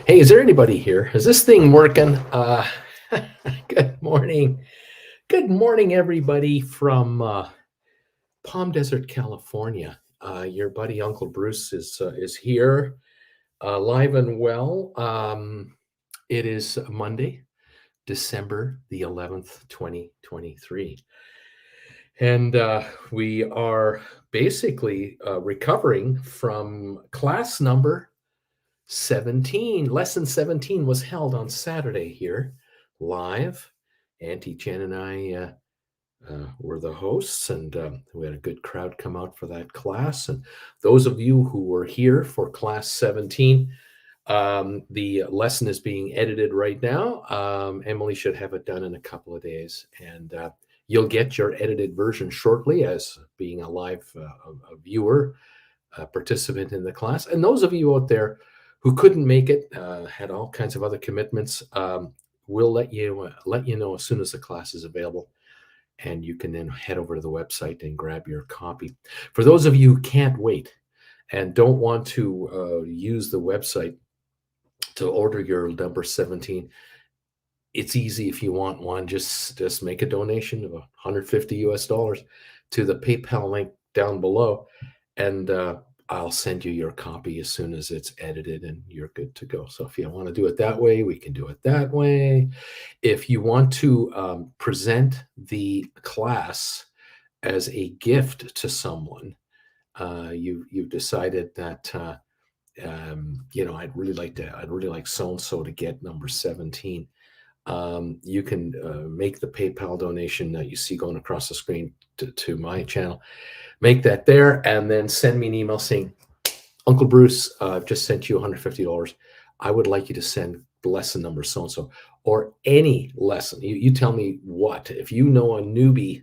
Hey, is there anybody here? Is this thing working? Good morning. Good morning, everybody from Palm Desert, California. Your buddy Uncle Bruce is here, live and well. It is Monday, December the 11th, 2023. And we are basically recovering from class number 17. Lesson 17 was held on Saturday here live. Auntie Jen and I were the hosts, and we had a good crowd come out for that class. And those of you who were here for class 17, the lesson is being edited right now. Emily should have it done in a couple of days, and you'll get your edited version shortly as being a live a viewer, participant in the class. And those of you out there who couldn't make it, had all kinds of other commitments, we'll let you know as soon as the class is available, and you can then head over to the website and grab your copy. For those of you who can't wait and don't want to use the website to order your number 17, it's easy. If you want one, just make a donation of $150 to the PayPal link down below, and I'll send you your copy as soon as it's edited and you're good to go. So if you want to do it that way, we can do it that way. If you want to present the class as a gift to someone, you've decided that I'd really like so-and-so to get number 17. You can make the PayPal donation that you see going across the screen to my channel. Make that there, and then send me an email saying, Uncle Bruce, I've just sent you $150. I would like you to send lesson number so-and-so, or any lesson. You tell me what. If you know a newbie,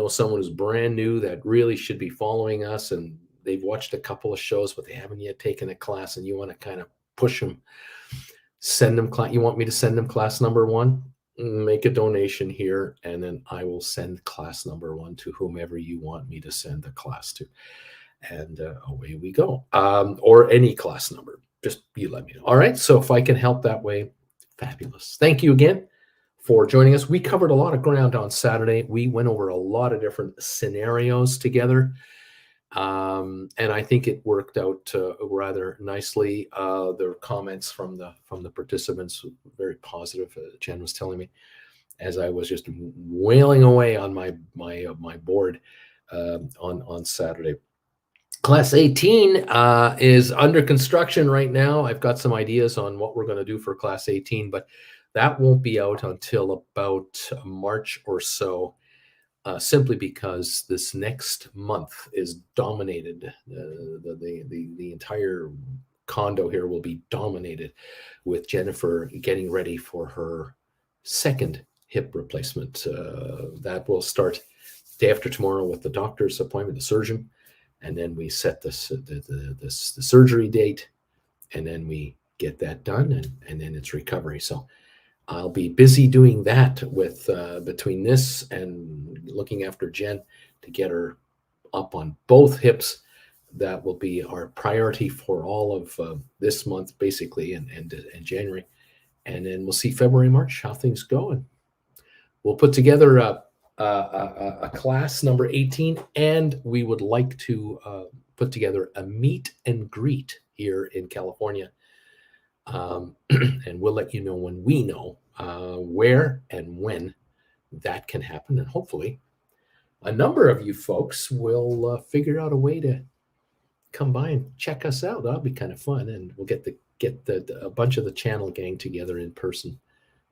someone who's brand new that really should be following us, and they've watched a couple of shows, but they haven't yet taken a class, and you want to kind of push them, send them class. You want me to send them class number 1? Make a donation here, and then I will send class number 1 to whomever you want me to send the class to, and away we go. Or any class number, just you let me know. All right, so if I can help that way, fabulous. Thank you again for joining us. We covered a lot of ground on Saturday. We went over a lot of different scenarios together, and I think it worked out rather nicely. The comments from the participants were very positive. Jen was telling me as I was just wailing away on my board on Saturday. Class 18 is under construction right now. I've got some ideas on what we're going to do for Class 18, but that won't be out until about March or so. Simply because this next month is dominated. The entire condo here will be dominated with Jennifer getting ready for her second hip replacement. That will start day after tomorrow with the doctor's appointment, the surgeon, and then we set the surgery date, and then we get that done, and then it's recovery. So I'll be busy doing that with between this and looking after Jen to get her up on both hips. That will be our priority for all of this month, basically, and January. And then we'll see February, March, how things go. And we'll put together a class number 18, and we would like to put together a meet and greet here in California. And we'll let you know when we know where and when that can happen. And hopefully a number of you folks will figure out a way to come by and check us out. That'll be kind of fun. And we'll get a bunch of the channel gang together in person.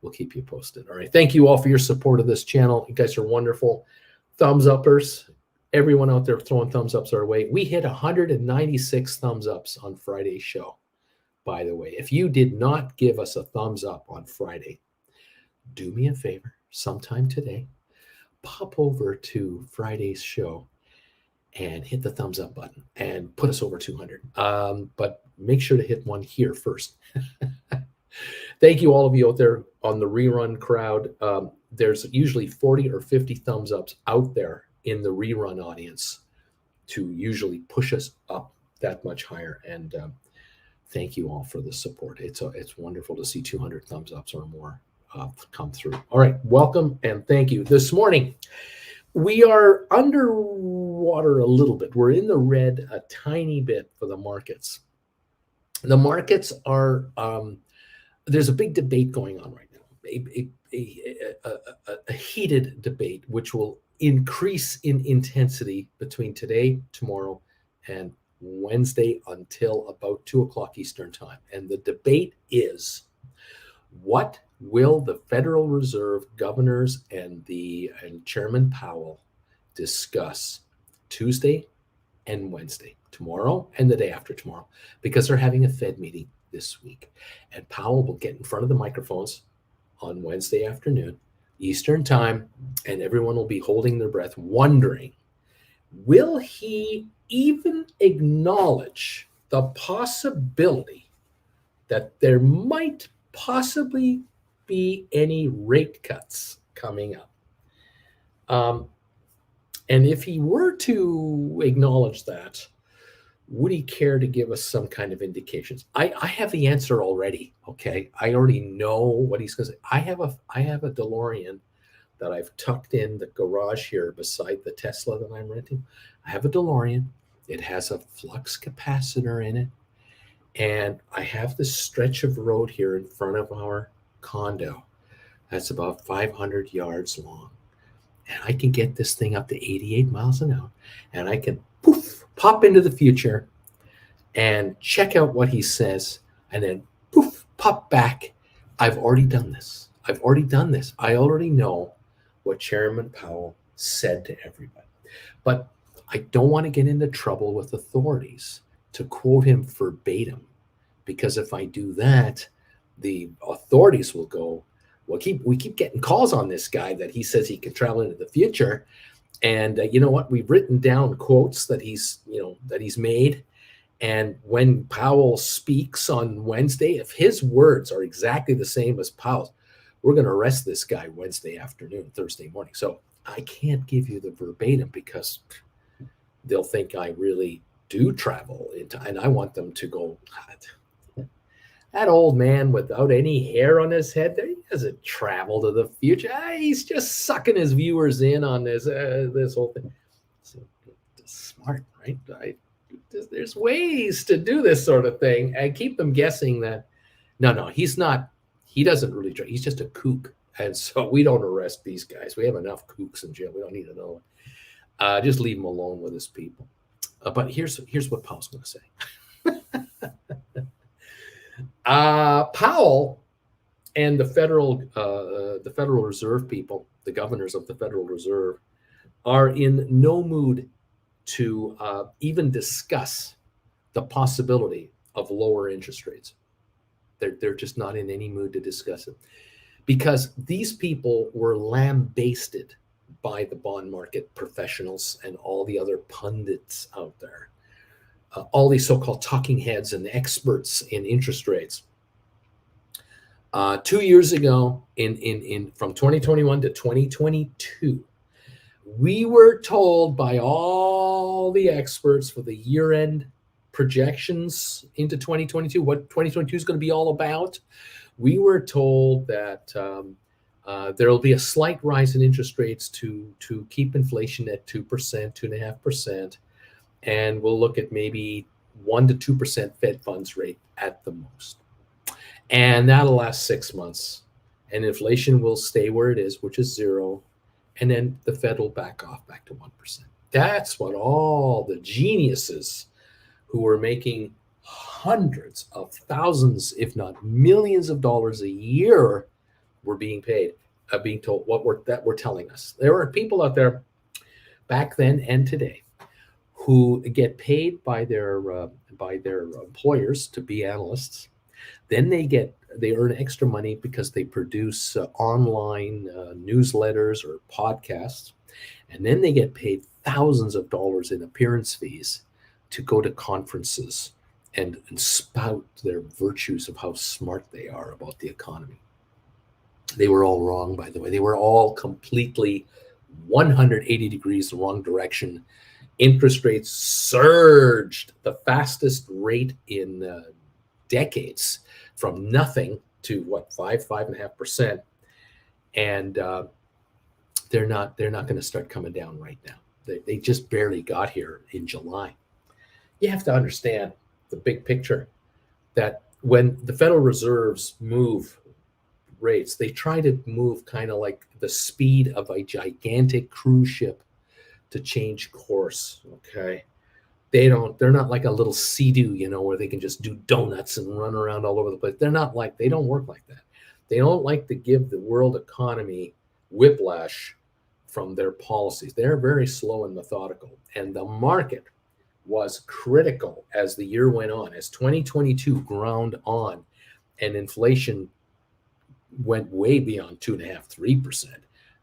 We'll keep you posted. All right. Thank you all for your support of this channel. You guys are wonderful. Thumbs uppers. Everyone out there throwing thumbs ups our way. We hit 196 thumbs ups on Friday's show. By the way, if you did not give us a thumbs up on Friday, do me a favor sometime today, pop over to Friday's show and hit the thumbs up button and put us over 200. But make sure to hit one here first. Thank you, all of you out there on the rerun crowd. There's usually 40 or 50 thumbs ups out there in the rerun audience to usually push us up that much higher. And Thank you all for the support. It's wonderful to see 200 thumbs ups or more come through. All right, welcome and thank you. This morning, we are underwater a little bit. We're in the red a tiny bit for the markets. The markets are, there's a big debate going on right now, a heated debate, which will increase in intensity between today, tomorrow, and Wednesday until about 2 o'clock Eastern time. And the debate is, what will the Federal Reserve governors and Chairman Powell discuss Tuesday and Wednesday, tomorrow and the day after tomorrow, because they're having a Fed meeting this week. And Powell will get in front of the microphones on Wednesday afternoon, Eastern time, and everyone will be holding their breath, wondering, will he even acknowledge the possibility that there might possibly be any rate cuts coming up? And if he were to acknowledge that, would he care to give us some kind of indications? I have the answer already. Okay, I already know what he's going to say. I have a DeLorean that I've tucked in the garage here beside the Tesla that I'm renting. I have a DeLorean. It has a flux capacitor in it, and I have this stretch of road here in front of our condo that's about 500 yards long. And I can get this thing up to 88 miles an hour, and I can pop into the future and check out what he says, and then pop back. I've already done this. I already know what Chairman Powell said to everybody. But I don't want to get into trouble with authorities to quote him verbatim, because if I do that, the authorities will go, well, we keep getting calls on this guy that he says he can travel into the future. And you know what? We've written down quotes that he's made. And when Powell speaks on Wednesday, if his words are exactly the same as Powell's, we're going to arrest this guy Wednesday afternoon, Thursday morning. So I can't give you the verbatim, because they'll think I really do travel into, and I want them to go, that old man without any hair on his head, he doesn't travel to the future. He's just sucking his viewers in on this whole thing. So, smart, right? There's ways to do this sort of thing and keep them guessing that, no, he's not. He doesn't really try. He's just a kook. And so we don't arrest these guys. We have enough kooks in jail. We don't need another one. Just leave him alone with his people. But here's what Powell's going to say. Powell and the Federal Reserve people, the governors of the Federal Reserve, are in no mood to even discuss the possibility of lower interest rates. They're just not in any mood to discuss it, because these people were lambasted by the bond market professionals and all the other pundits out there. All these so-called talking heads and experts in interest rates. 2 years ago, from 2021 to 2022, we were told by all the experts for the year-end projections into 2022, what 2022 is going to be all about. We were told that there will be a slight rise in interest rates to keep inflation at 2%, 2.5%. And we'll look at maybe 1% to 2% Fed funds rate at the most. And that'll last 6 months. And inflation will stay where it is, which is 0. And then the Fed will back off back to 1%. That's what all the geniuses who were making hundreds of thousands, if not millions of dollars a year were being paid, being told that were telling us. There are people out there back then and today who get paid by their employers to be analysts. Then they earn extra money because they produce online newsletters or podcasts, and then they get paid thousands of dollars in appearance fees to go to conferences and spout their virtues of how smart they are about the economy. They were all wrong, by the way. They were all completely 180 degrees the wrong direction. Interest rates surged, the fastest rate in decades, from nothing to what, 5.5%, and they're not going to start coming down right now. They just barely got here in July. You have to understand the big picture, that when the Federal Reserves move rates, they try to move kind of like the speed of a gigantic cruise ship to change course. Okay. They're not like a little Sea-Doo, where they can just do donuts and run around all over the place. They don't work like that. They don't like to give the world economy whiplash from their policies. They're very slow and methodical. And the market was critical as the year went on, as 2022 ground on, and inflation went way beyond 2.5%, 3%,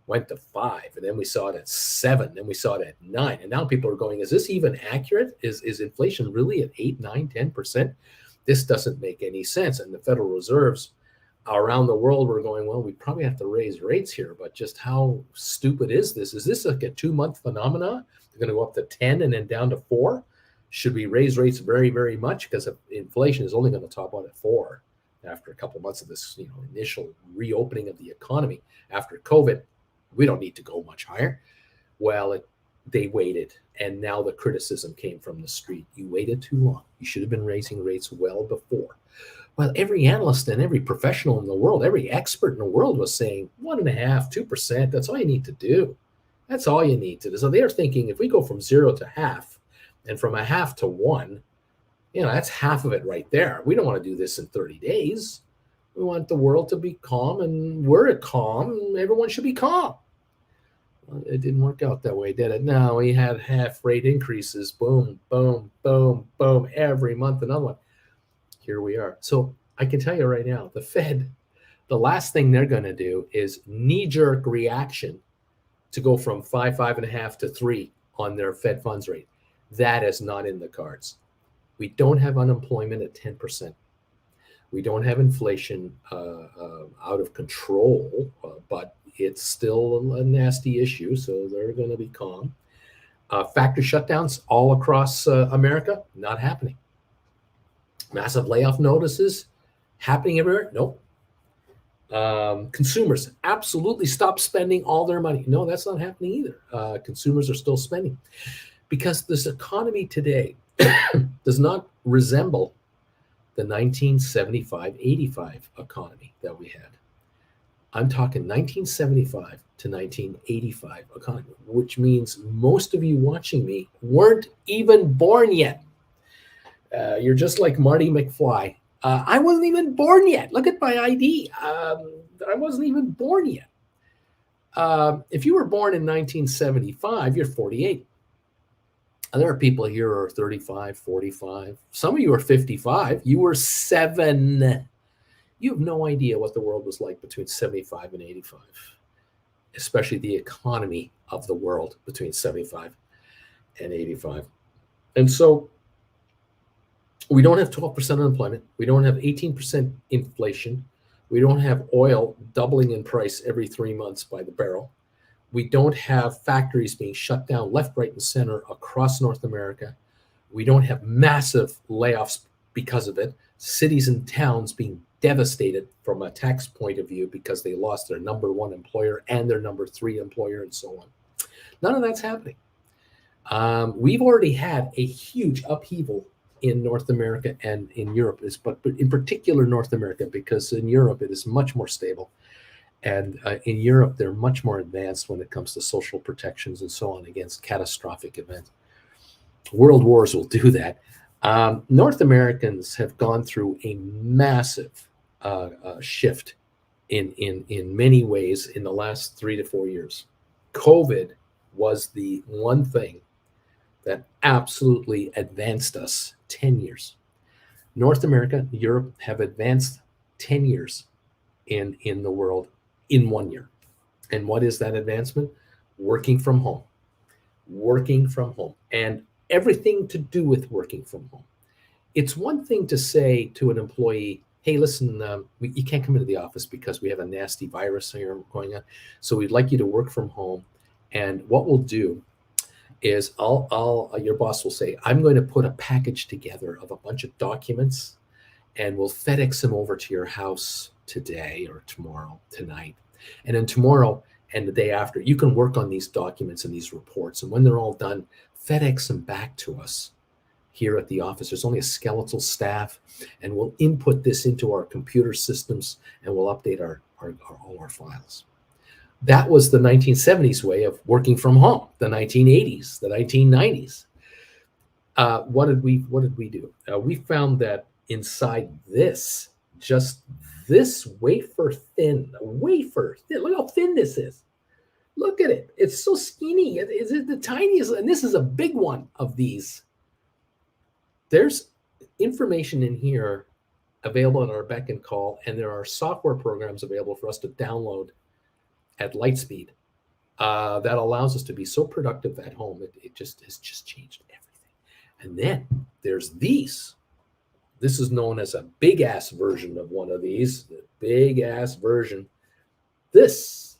went to 5%, and then we saw it at 7%, then we saw it at 9%, and now people are going, is this even accurate? Is inflation really at 8%, 9%, 10%? This doesn't make any sense. And the Federal Reserves around the world were going, well, we probably have to raise rates here, but just how stupid is this? Is this like a 2-month phenomenon? They're going to go up to 10 and then down to 4? Should we raise rates very, very much? Because inflation is only going to top out at 4 after a couple of months of this, initial reopening of the economy after COVID. We don't need to go much higher. Well, they waited, and now the criticism came from the street. You waited too long. You should have been raising rates well before. Well, every analyst and every professional in the world, every expert in the world was saying 1.5%, 2%. That's all you need to do. That's all you need to do. So they're thinking, if we go from 0 to half, and from a half to 1, that's half of it right there. We don't want to do this in 30 days. We want the world to be calm, and we're calm. Everyone should be calm. Well, it didn't work out that way, did it? No, we had half rate increases. Boom, boom, boom, boom. Every month, another one. Here we are. So I can tell you right now, the Fed, the last thing they're going to do is knee-jerk reaction to go from 5.5 to 3 on their Fed funds rate. That is not in the cards. We don't have unemployment at 10%. We don't have inflation out of control, but it's still a nasty issue, so they're going to be calm. Factory shutdowns all across America, not happening. Massive layoff notices happening everywhere? Nope. Consumers absolutely stop spending all their money. No, that's not happening either. Consumers are still spending, because this economy today does not resemble the 1975-85 economy that we had. I'm talking 1975 to 1985 economy, which means most of you watching me weren't even born yet. You're just like Marty McFly. I wasn't even born yet. Look at my ID. I wasn't even born yet. If you were born in 1975, you're 48. And there are people here who are 35, 45. Some of you are 55. You were 7. You have no idea what the world was like between 75 and 85, especially the economy of the world between 75 and 85. And so we don't have 12% unemployment. We don't have 18% inflation. We don't have oil doubling in price every 3 months by the barrel. We don't have factories being shut down left, right, and center across North America. We don't have massive layoffs because of it. Cities and towns being devastated from a tax point of view because they lost their number 1 employer and their number 3 employer, and so on. None of that's happening. We've already had a huge upheaval in North America and in Europe, but in particular North America, because in Europe it is much more stable. And in Europe, they're much more advanced when it comes to social protections and so on against catastrophic events. World wars will do that. North Americans have gone through a massive shift in many ways in the last 3 to 4 years. COVID was the one thing that absolutely advanced us 10 years. North America, Europe have advanced 10 years in the world in 1 year. And what is that advancement? Working from home. Working from home. And everything to do with working from home. It's one thing to say to an employee, hey, listen, you can't come into the office because we have a nasty virus here going on. So we'd like you to work from home. And what we'll do is your boss will say, I'm going to put a package together of a bunch of documents, and we'll FedEx them over to your house today or tomorrow, tonight. And then tomorrow and the day after, you can work on these documents and these reports. And when they're all done, FedEx them back to us here at the office. There's only a skeletal staff, and we'll input this into our computer systems and we'll update all our files. That was the 1970s way of working from home, the 1980s, the 1990s. What did we do? We found that inside this, just this wafer thin, look how thin this is. Look at it. It's so skinny. It's the tiniest, and this is a big one of these. There's information in here available at our beck and call, and there are software programs available for us to download at light speed that allows us to be so productive at home. It just has just changed everything. And then there's these. This is known as a big ass version of one of these, the big ass version. This,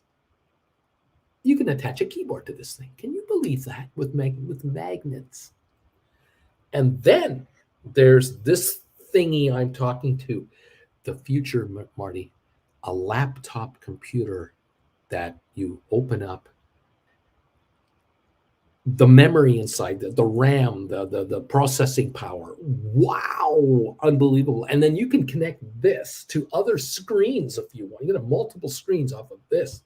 you can attach a keyboard to this thing. Can you believe that with magnets? And then there's this thingy I'm talking to, the future, Marty, a laptop computer that you open up, the memory inside, the RAM, the processing power. Wow, unbelievable. And then you can connect this to other screens if you want. You can have multiple screens off of this.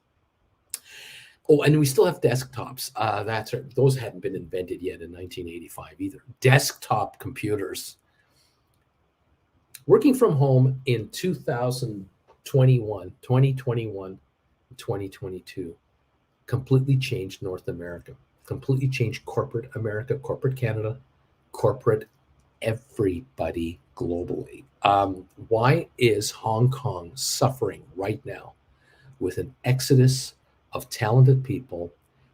Oh, and we still have desktops. Those hadn't been invented yet in 1985 either. Desktop computers. Working from home in 2021, 2022, completely changed North America, completely changed corporate America, corporate Canada, corporate everybody globally. Why is Hong Kong suffering right now with an exodus of talented people,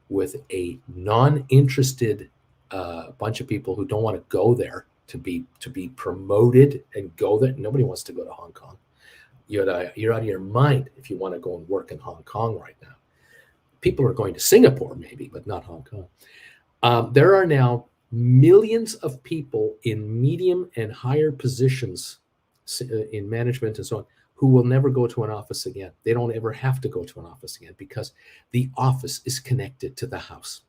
with a non-interested bunch of people who don't want to go there to be promoted and go there? Nobody wants to go to Hong Kong. You're out of your mind if you want to go and work in Hong Kong right now. People are going to Singapore maybe, but not Hong Kong. There are now millions of people in medium and higher positions in management and so on who will never go to an office again. They don't ever have to go to an office again because the office is connected to the house.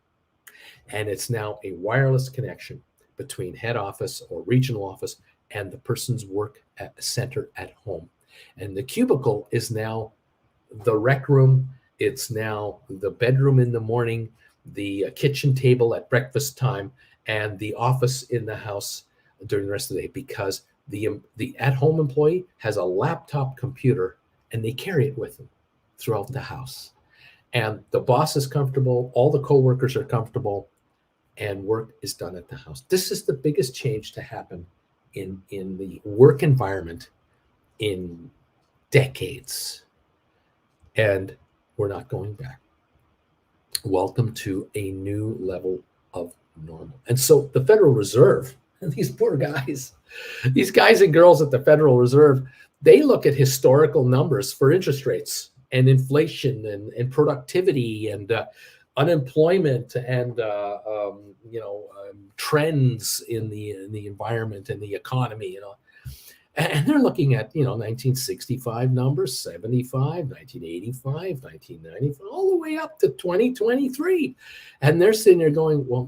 And it's now a wireless connection between head office or regional office and the person's work center at home. And the cubicle is now the rec room. It's now the bedroom in the morning, the kitchen table at breakfast time, and the office in the house during the rest of the day, because the at-home employee has a laptop computer and they carry it with them throughout the house. And the boss is comfortable, all the coworkers are comfortable, and work is done at the house. This is the biggest change to happen in the work environment in decades. And we're not going back. Welcome to a new level of normal. And so the Federal Reserve, these poor guys, these guys and girls at the Federal Reserve, they look at historical numbers for interest rates and inflation and productivity and unemployment and trends in the environment and the economy, and they're looking at 1965 numbers, 75, 1985, 1995, all the way up to 2023, and they're sitting there going, well,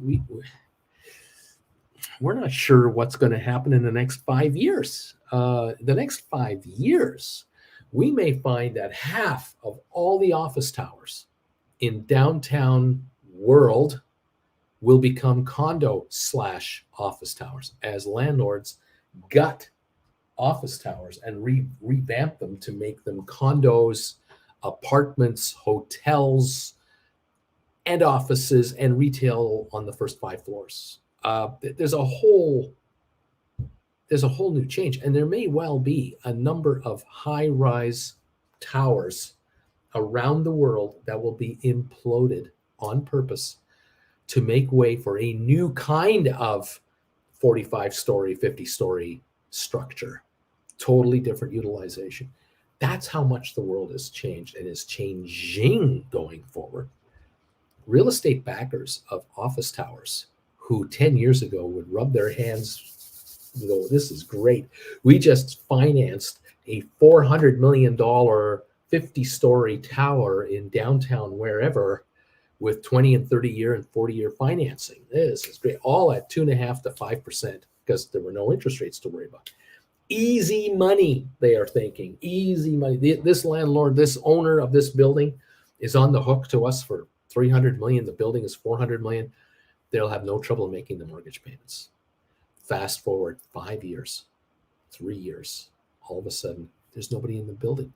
we're not sure what's going to happen in the next 5 years. The next 5 years, we may find that half of all the office towers in downtown world will become condo/office towers as landlords gut office towers and revamp them to make them condos, apartments, hotels, and offices and retail on the first 5 floors. There's a whole new change, and there may well be a number of high-rise towers around the world that will be imploded on purpose to make way for a new kind of 45-story, 50-story structure. Totally different utilization. That's how much the world has changed and is changing going forward. Real estate backers of office towers who 10 years ago would rub their hands go, this is great. We just financed a $400 million 50-story tower in downtown wherever with 20 and 30-year and 40-year financing. This is great. All at 2.5% to 5% because there were no interest rates to worry about. Easy money, they are thinking. Easy money. This landlord, this owner of this building is on the hook to us for $300 million. The building is $400 million. They'll have no trouble making the mortgage payments. Fast forward 5 years, 3 years, all of a sudden, there's nobody in the building.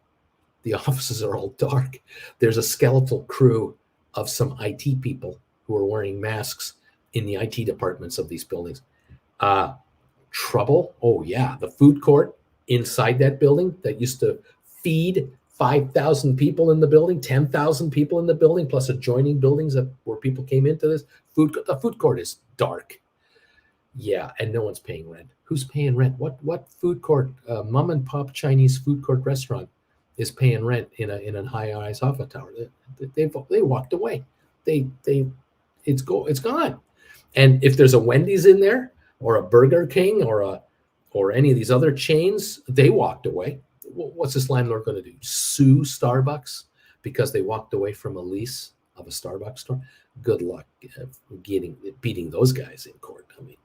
The offices are all dark. There's a skeletal crew of some IT people who are wearing masks in the IT departments of these buildings. Trouble? Oh, yeah. The food court inside that building that used to feed 5,000 people in the building, 10,000 people in the building, plus adjoining buildings where people came into this. The food court is dark. Yeah, and no one's paying rent. Who's paying rent? What food court, mom and pop Chinese food court restaurant is paying rent in a high-rise office tower? They walked away. It's gone. And if there's a Wendy's in there or a Burger King or any of these other chains, they walked away. What's this landlord going to do? Sue Starbucks because they walked away from a lease of a Starbucks store? Good luck beating those guys in court. I mean,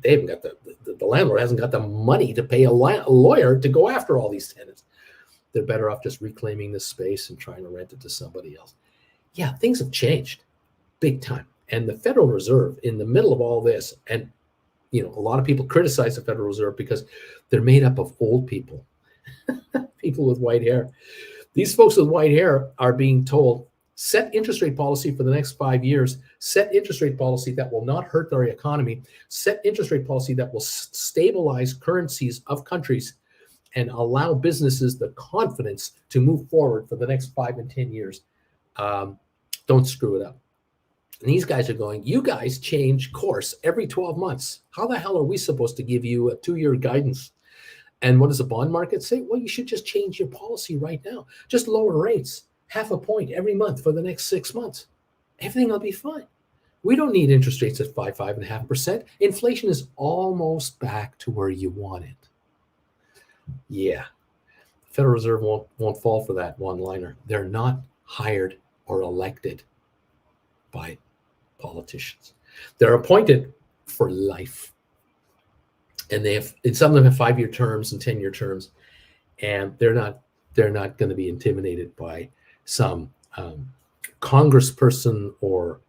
they haven't got the landlord hasn't got the money to pay a lawyer to go after all these tenants. They're better off just reclaiming this space and trying to rent it to somebody else. Yeah, things have changed big time. And the Federal Reserve, in the middle of all this, and a lot of people criticize the Federal Reserve because they're made up of old people, people with white hair. These folks with white hair are being told, set interest rate policy for the next 5 years, set interest rate policy that will not hurt their economy, set interest rate policy that will stabilize currencies of countries and allow businesses the confidence to move forward for the next 5 and 10 years. Don't screw it up. And these guys are going, you guys change course every 12 months. How the hell are we supposed to give you a 2-year guidance? And what does the bond market say? Well, you should just change your policy right now. Just lower rates, 0.5 point every month for the next 6 months. Everything will be fine. We don't need interest rates at 5.5%. Inflation is almost back to where you want it. Yeah, the Federal Reserve won't fall for that one-liner. They're not hired or elected by politicians. They're appointed for life. And some of them have 5-year terms and 10-year terms, and they're not going to be intimidated by some congressperson or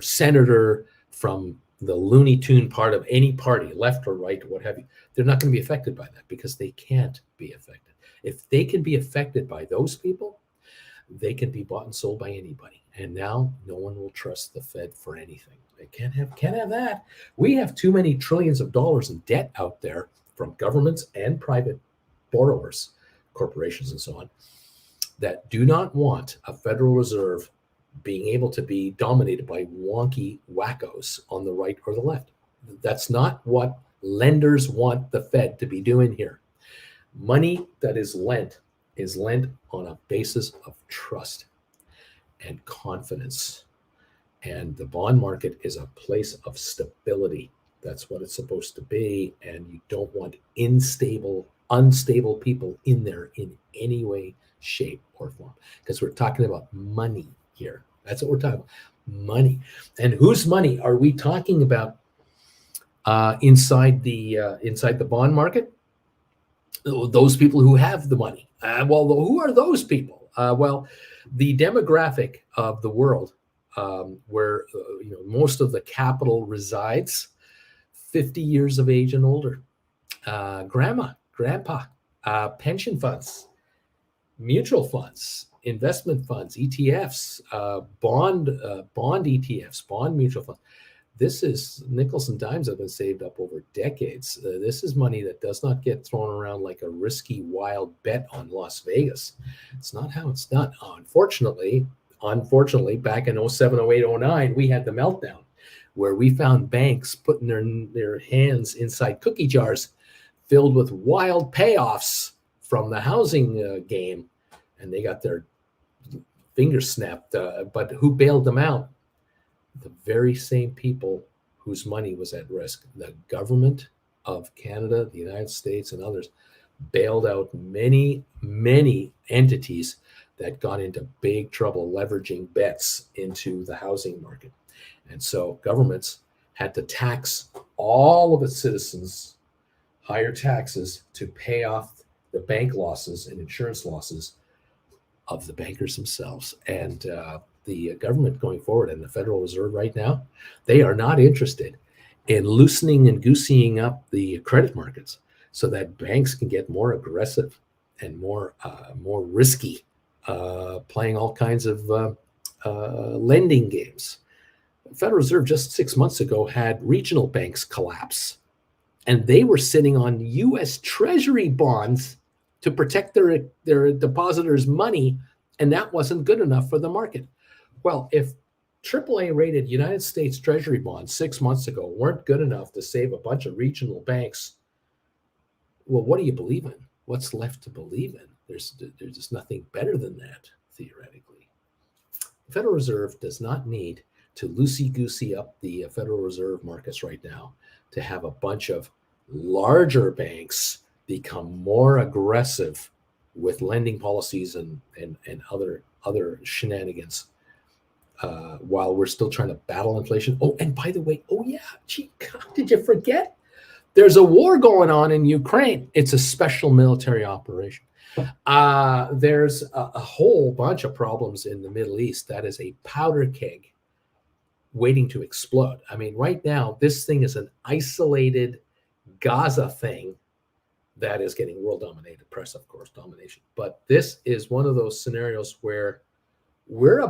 senator from the Looney Tune part of any party, left or right, or what have you. They're not going to be affected by that because they can't be affected. If they can be affected by those people, they can be bought and sold by anybody. And now no one will trust the Fed for anything. They can't have that. We have too many trillions of dollars in debt out there from governments and private borrowers, corporations and so on, that do not want a Federal Reserve being able to be dominated by wonky wackos on the right or the left. That's not what lenders want the Fed to be doing here. Money that is lent on a basis of trust and confidence. And the bond market is a place of stability. That's what it's supposed to be. And you don't want unstable people in there in any way, shape, or form. Because we're talking about money here. That's what we're talking about. Money. And whose money are we talking about inside the bond market? Those people who have the money. Well, who are those people? Well, the demographic of the world where most of the capital resides, 50 years of age and older, grandma, grandpa, pension funds, mutual funds, investment funds, ETFs, bond ETFs, bond mutual funds. This is nickels and dimes that have been saved up over decades. This is money that does not get thrown around like a risky, wild bet on Las Vegas. It's not how it's done. Unfortunately, back in 07, 08, 09, we had the meltdown where we found banks putting their hands inside cookie jars filled with wild payoffs from the housing game, and they got their fingers snapped. But who bailed them out? The very same people whose money was at risk, the government of Canada, the United States, and others bailed out many, many entities that got into big trouble leveraging bets into the housing market. And so governments had to tax all of its citizens higher taxes to pay off the bank losses and insurance losses of the bankers themselves. And the government going forward and the Federal Reserve right now, they are not interested in loosening and goosening up the credit markets so that banks can get more aggressive and more risky, playing all kinds of lending games. The Federal Reserve just 6 months ago had regional banks collapse, and they were sitting on U.S. Treasury bonds to protect their depositors' money, and that wasn't good enough for the market. Well, if AAA rated United States Treasury bonds 6 months ago weren't good enough to save a bunch of regional banks, well, what do you believe in? What's left to believe in? There's just nothing better than that, theoretically. The Federal Reserve does not need to loosey-goosey up the Federal Reserve markets right now to have a bunch of larger banks become more aggressive with lending policies and other shenanigans while we're still trying to battle inflation. Oh, and by the way, gee, God, did you forget? There's a war going on in Ukraine. It's a special military operation. There's a whole bunch of problems in the Middle East. That is a powder keg waiting to explode. I mean, right now, this thing is an isolated Gaza thing that is getting world dominated press, of course, domination. But this is one of those scenarios where we're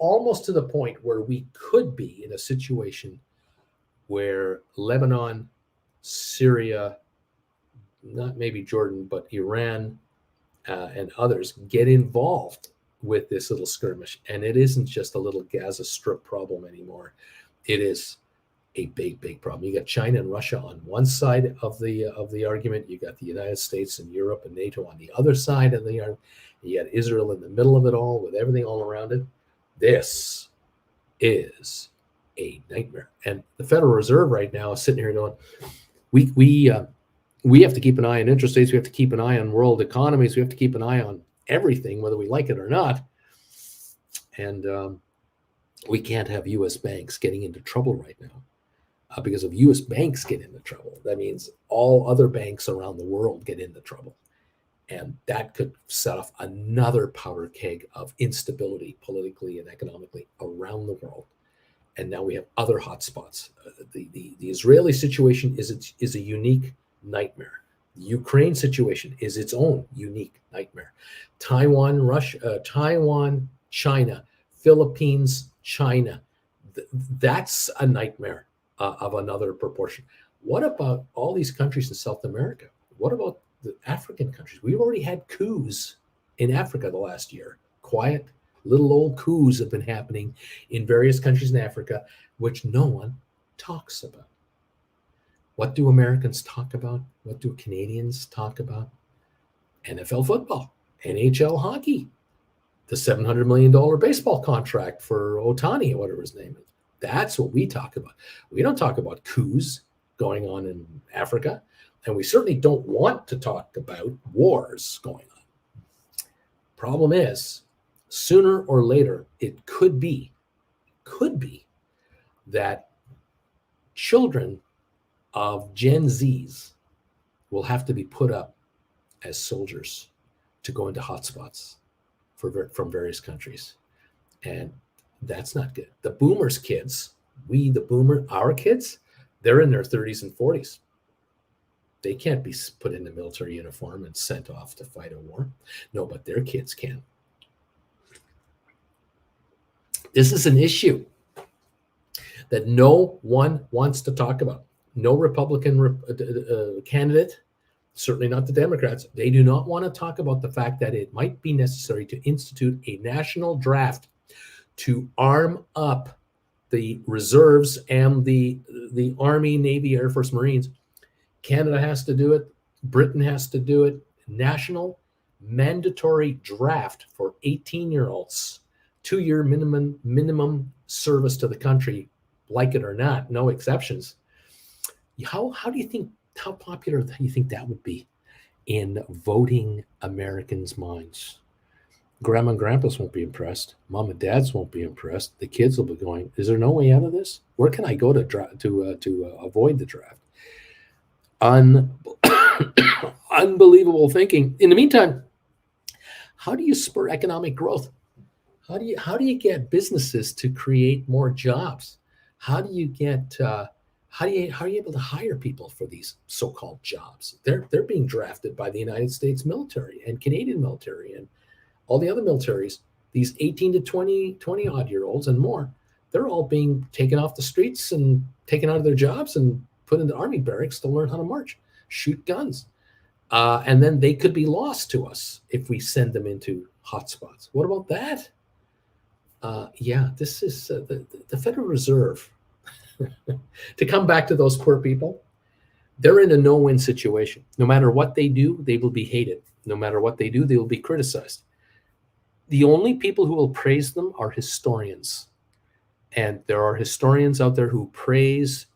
almost to the point where we could be in a situation where Lebanon, Syria, not maybe Jordan, but Iran and others get involved with this little skirmish. And it isn't just a little Gaza Strip problem anymore. It is a big, big problem. You got China and Russia on one side of the argument. You got the United States and Europe and NATO on the other side of the argument. You got Israel in the middle of it all with everything all around it. This is a nightmare. And the Federal Reserve right now is sitting here going, we have to keep an eye on interest rates. We have to keep an eye on world economies. We have to keep an eye on everything, whether we like it or not. And we can't have U.S. banks getting into trouble right now because if U.S. banks get into trouble, that means all other banks around the world get into trouble. And that could set off another powder keg of instability politically and economically around the world. And now we have other hotspots. The Israeli situation is a unique nightmare. The Ukraine situation is its own unique nightmare. Taiwan, Russia, Taiwan, China, Philippines, China. That's a nightmare of another proportion. What about all these countries in South America? What about the African countries? We've already had coups in Africa the last year. Quiet, little old coups have been happening in various countries in Africa, which no one talks about. What do Americans talk about? What do Canadians talk about? NFL football, NHL hockey, the $700 million baseball contract for Ohtani, whatever his name is. That's what we talk about. We don't talk about coups going on in Africa, and we certainly don't want to talk about wars going on. Problem is, sooner or later, it could be that children of Gen Zs will have to be put up as soldiers to go into hotspots from various countries. And that's not good. The boomers' kids, our kids, they're in their 30s and 40s. They can't be put in a military uniform and sent off to fight a war. No, but their kids can. This is an issue that no one wants to talk about. No Republican candidate, certainly not the Democrats, they do not want to talk about the fact that it might be necessary to institute a national draft to arm up the reserves and the Army, Navy, Air Force, Marines. Canada has to do it. Britain has to do it. National mandatory draft for 18-year-olds, 2-year minimum service to the country, like it or not, no exceptions. How do you think, how popular do you think that would be in voting Americans' minds? Grandma and grandpas won't be impressed. Mom and dads won't be impressed. The kids will be going, "Is there no way out of this? Where can I go to avoid the draft?" Un- Unbelievable thinking. In the meantime, how do you spur economic growth? How do you get businesses to create more jobs? How do you get how are you able to hire people for these so-called jobs? They're being drafted by the United States military and Canadian military and all the other militaries. These 18 to 20 odd year olds and more, they're all being taken off the streets and taken out of their jobs and put into army barracks to learn how to march, shoot guns. And then they could be lost to us if we send them into hotspots. What about that? Yeah, this is the Federal Reserve. To come back to those poor people, they're in a no-win situation. No matter what they do, they will be hated. No matter what they do, they will be criticized. The only people who will praise them are historians. And there are historians out there who praise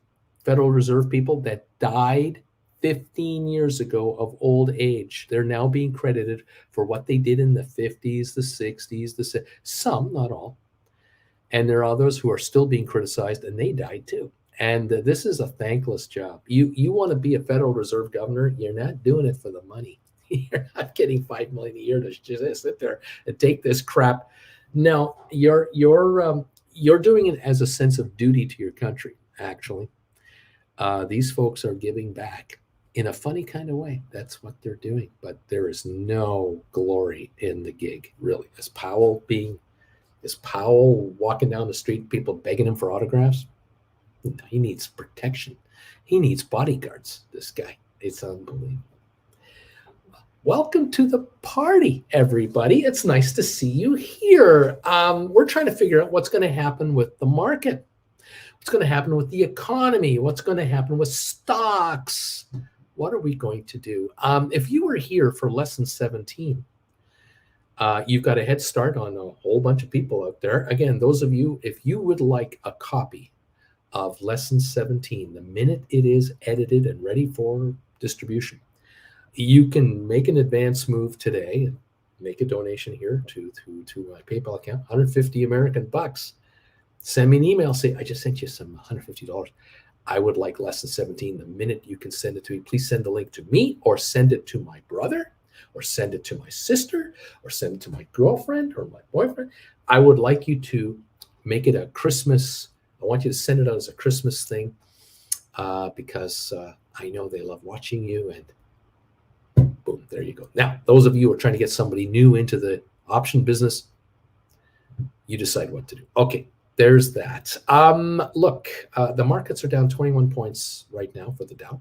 Federal Reserve people that died 15 years ago of old age. They're now being credited for what they did in the 50s, the 60s, some, not all. And there are others who are still being criticized, and they died too. And this is a thankless job. You want to be a Federal Reserve governor, you're not doing it for the money. You're not getting $5 million a year to just sit there and take this crap. No, you're doing it as a sense of duty to your country. Actually, these folks are giving back in a funny kind of way. That's what they're doing. But there is no glory in the gig, really. Is Powell walking down the street, people begging him for autographs? He needs protection. He needs bodyguards, this guy. It's unbelievable. Welcome to the party, everybody. It's nice to see you here. We're trying to figure out what's going to happen with the market, what's going to happen with the economy, what's going to happen with stocks. What are we going to do? If you were here for lesson 17, you've got a head start on a whole bunch of people out there. Again, those of you, if you would like a copy of lesson 17, the minute it is edited and ready for distribution, you can make an advance move today and make a donation here to my PayPal account, 150 American bucks. Send me an email, say, I just sent you some $150. I would like lesson 17. The minute you can send it to me, please send the link to me or send it to my brother or send it to my sister or send it to my girlfriend or my boyfriend. I would like you to make it a Christmas. I want you to send it out as a Christmas thing because I know they love watching you, and boom, there you go. Now, those of you who are trying to get somebody new into the option business, you decide what to do. Okay, there's that. Look, the markets are down 21 points right now for the Dow.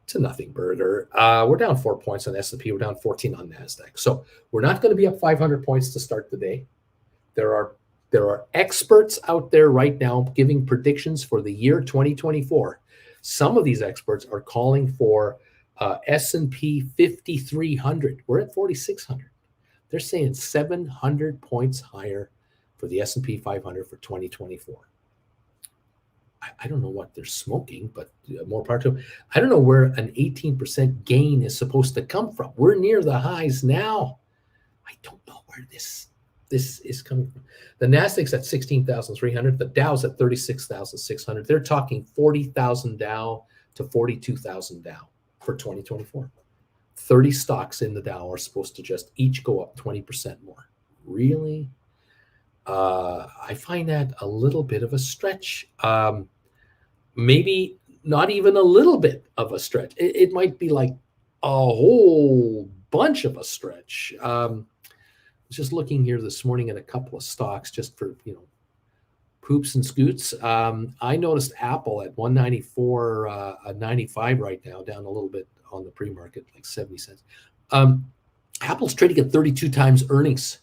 It's a nothing burger. We're down 4 points on S&P. We're down 14 on NASDAQ. So we're not going to be up 500 points to start the day. There are experts out there right now giving predictions for the year 2024. Some of these experts are calling for S&P 5,300. We're at 4,600. They're saying 700 points higher for the S&P 500 for 2024. I don't know what they're smoking, but more power to them. I don't know where an 18% gain is supposed to come from. We're near the highs now. I don't know where this is coming from. The Nasdaq's at 16,300. The Dow's at 36,600. They're talking 40,000 Dow to 42,000 Dow for 2024. 30 stocks in the Dow are supposed to just each go up 20% more. Really? I find that a little bit of a stretch. Maybe not even a little bit of a stretch. It might be like a whole bunch of a stretch. I was just looking here this morning at a couple of stocks just for, poops and scoots. I noticed Apple at 194.95 right now, down a little bit on the pre-market, like 70 cents. Apple's trading at 32 times earnings.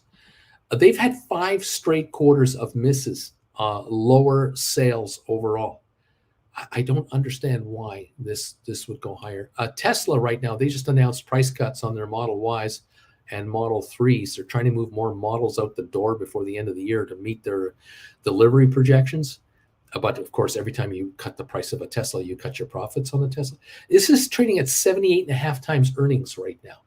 They've had 5 straight quarters of misses, lower sales overall. I don't understand why this would go higher. Tesla right now, they just announced price cuts on their Model Ys and Model 3s. They're trying to move more models out the door before the end of the year to meet their delivery projections. But of course, every time you cut the price of a Tesla, you cut your profits on a Tesla. This is trading at 78.5 times earnings right now.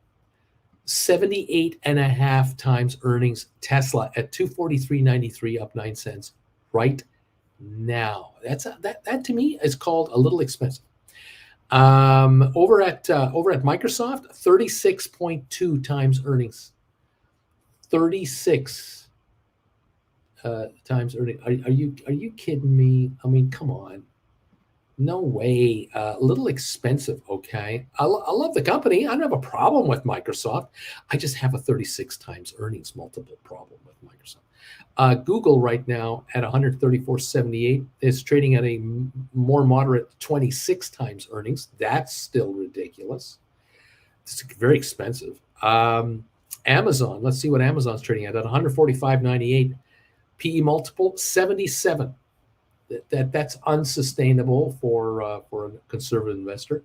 78.5 times earnings. Tesla at 243.93, up 9 cents right now. That to me is called a little expensive. Over at Microsoft, 36.2 times earnings. 36 times earnings. Are you kidding me? I mean, come on. No way. A little expensive. Okay. I love the company. I don't have a problem with Microsoft. I just have a 36 times earnings multiple problem with Microsoft. Google right now at 134.78 is trading at a more moderate 26 times earnings. That's still ridiculous. It's very expensive. Amazon, let's see what Amazon's trading at 145.98. PE multiple 77. That's unsustainable for a conservative investor.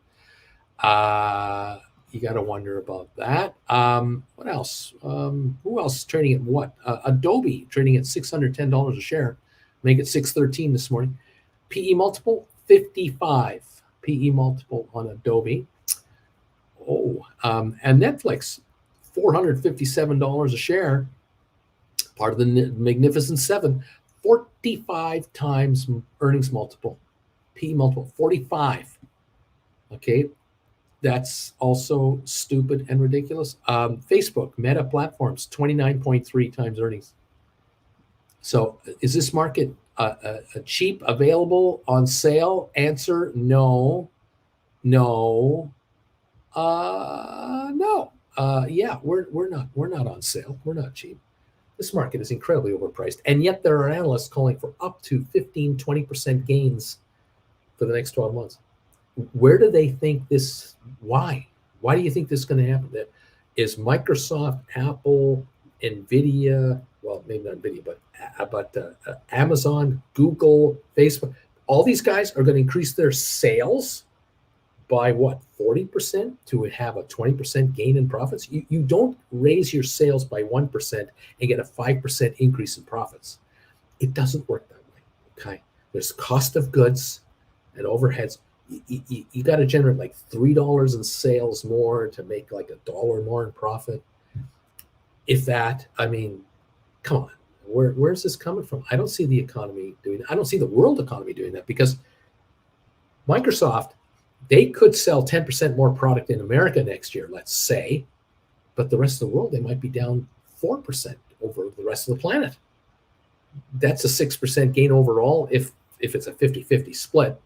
You got to wonder about that. What else? Who else is trading at what? Adobe trading at $610 a share, make it 613 this morning. PE multiple 55. PE multiple on Adobe. And Netflix $457 a share, part of the Magnificent Seven. 45 times earnings multiple, PE multiple, 45. Okay, that's also stupid and ridiculous. Facebook, Meta Platforms, 29.3 times earnings. So is this market cheap, available, on sale? Answer, no. No. No. Yeah, we're not on sale. We're not cheap. This market is incredibly overpriced, and yet there are analysts calling for up to 15-20% gains for the next 12 months. Where do they think this? Why do you think this is going to happen? Is Microsoft, Apple, Nvidia, well, maybe not Nvidia, but Amazon, Google, Facebook, all these guys are going to increase their sales by what, 40% to have a 20% gain in profits? You don't raise your sales by 1% and get a 5% increase in profits. It doesn't work that way. Okay, there's cost of goods and overheads. You got to generate like $3 in sales more to make like $1 more in profit. If that, I mean, come on, where's this coming from? I don't see the economy doing that. I don't see the world economy doing that, because Microsoft, they could sell 10% more product in America next year, let's say, but the rest of the world, they might be down 4% over the rest of the planet. That's a 6% gain overall if it's a 50-50 split.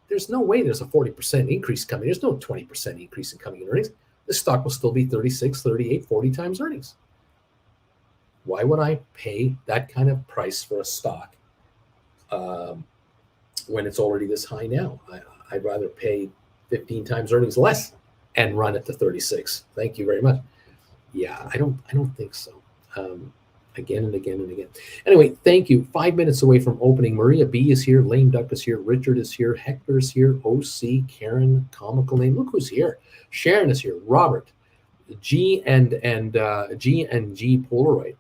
There's no way there's a 40% increase coming. There's no 20% increase in coming in earnings. The stock will still be 36, 38, 40 times earnings. Why would I pay that kind of price for a stock when it's already this high now? I'd rather pay 15 times earnings less and run it to 36. Thank you very much. Yeah, I don't think so. Again and again and again. Anyway, thank you. 5 minutes away from opening. Maria B is here. Lame Duck is here. Richard is here. Hector is here. OC, Karen, comical name. Look who's here. Sharon is here. Robert, G and G Polaroid.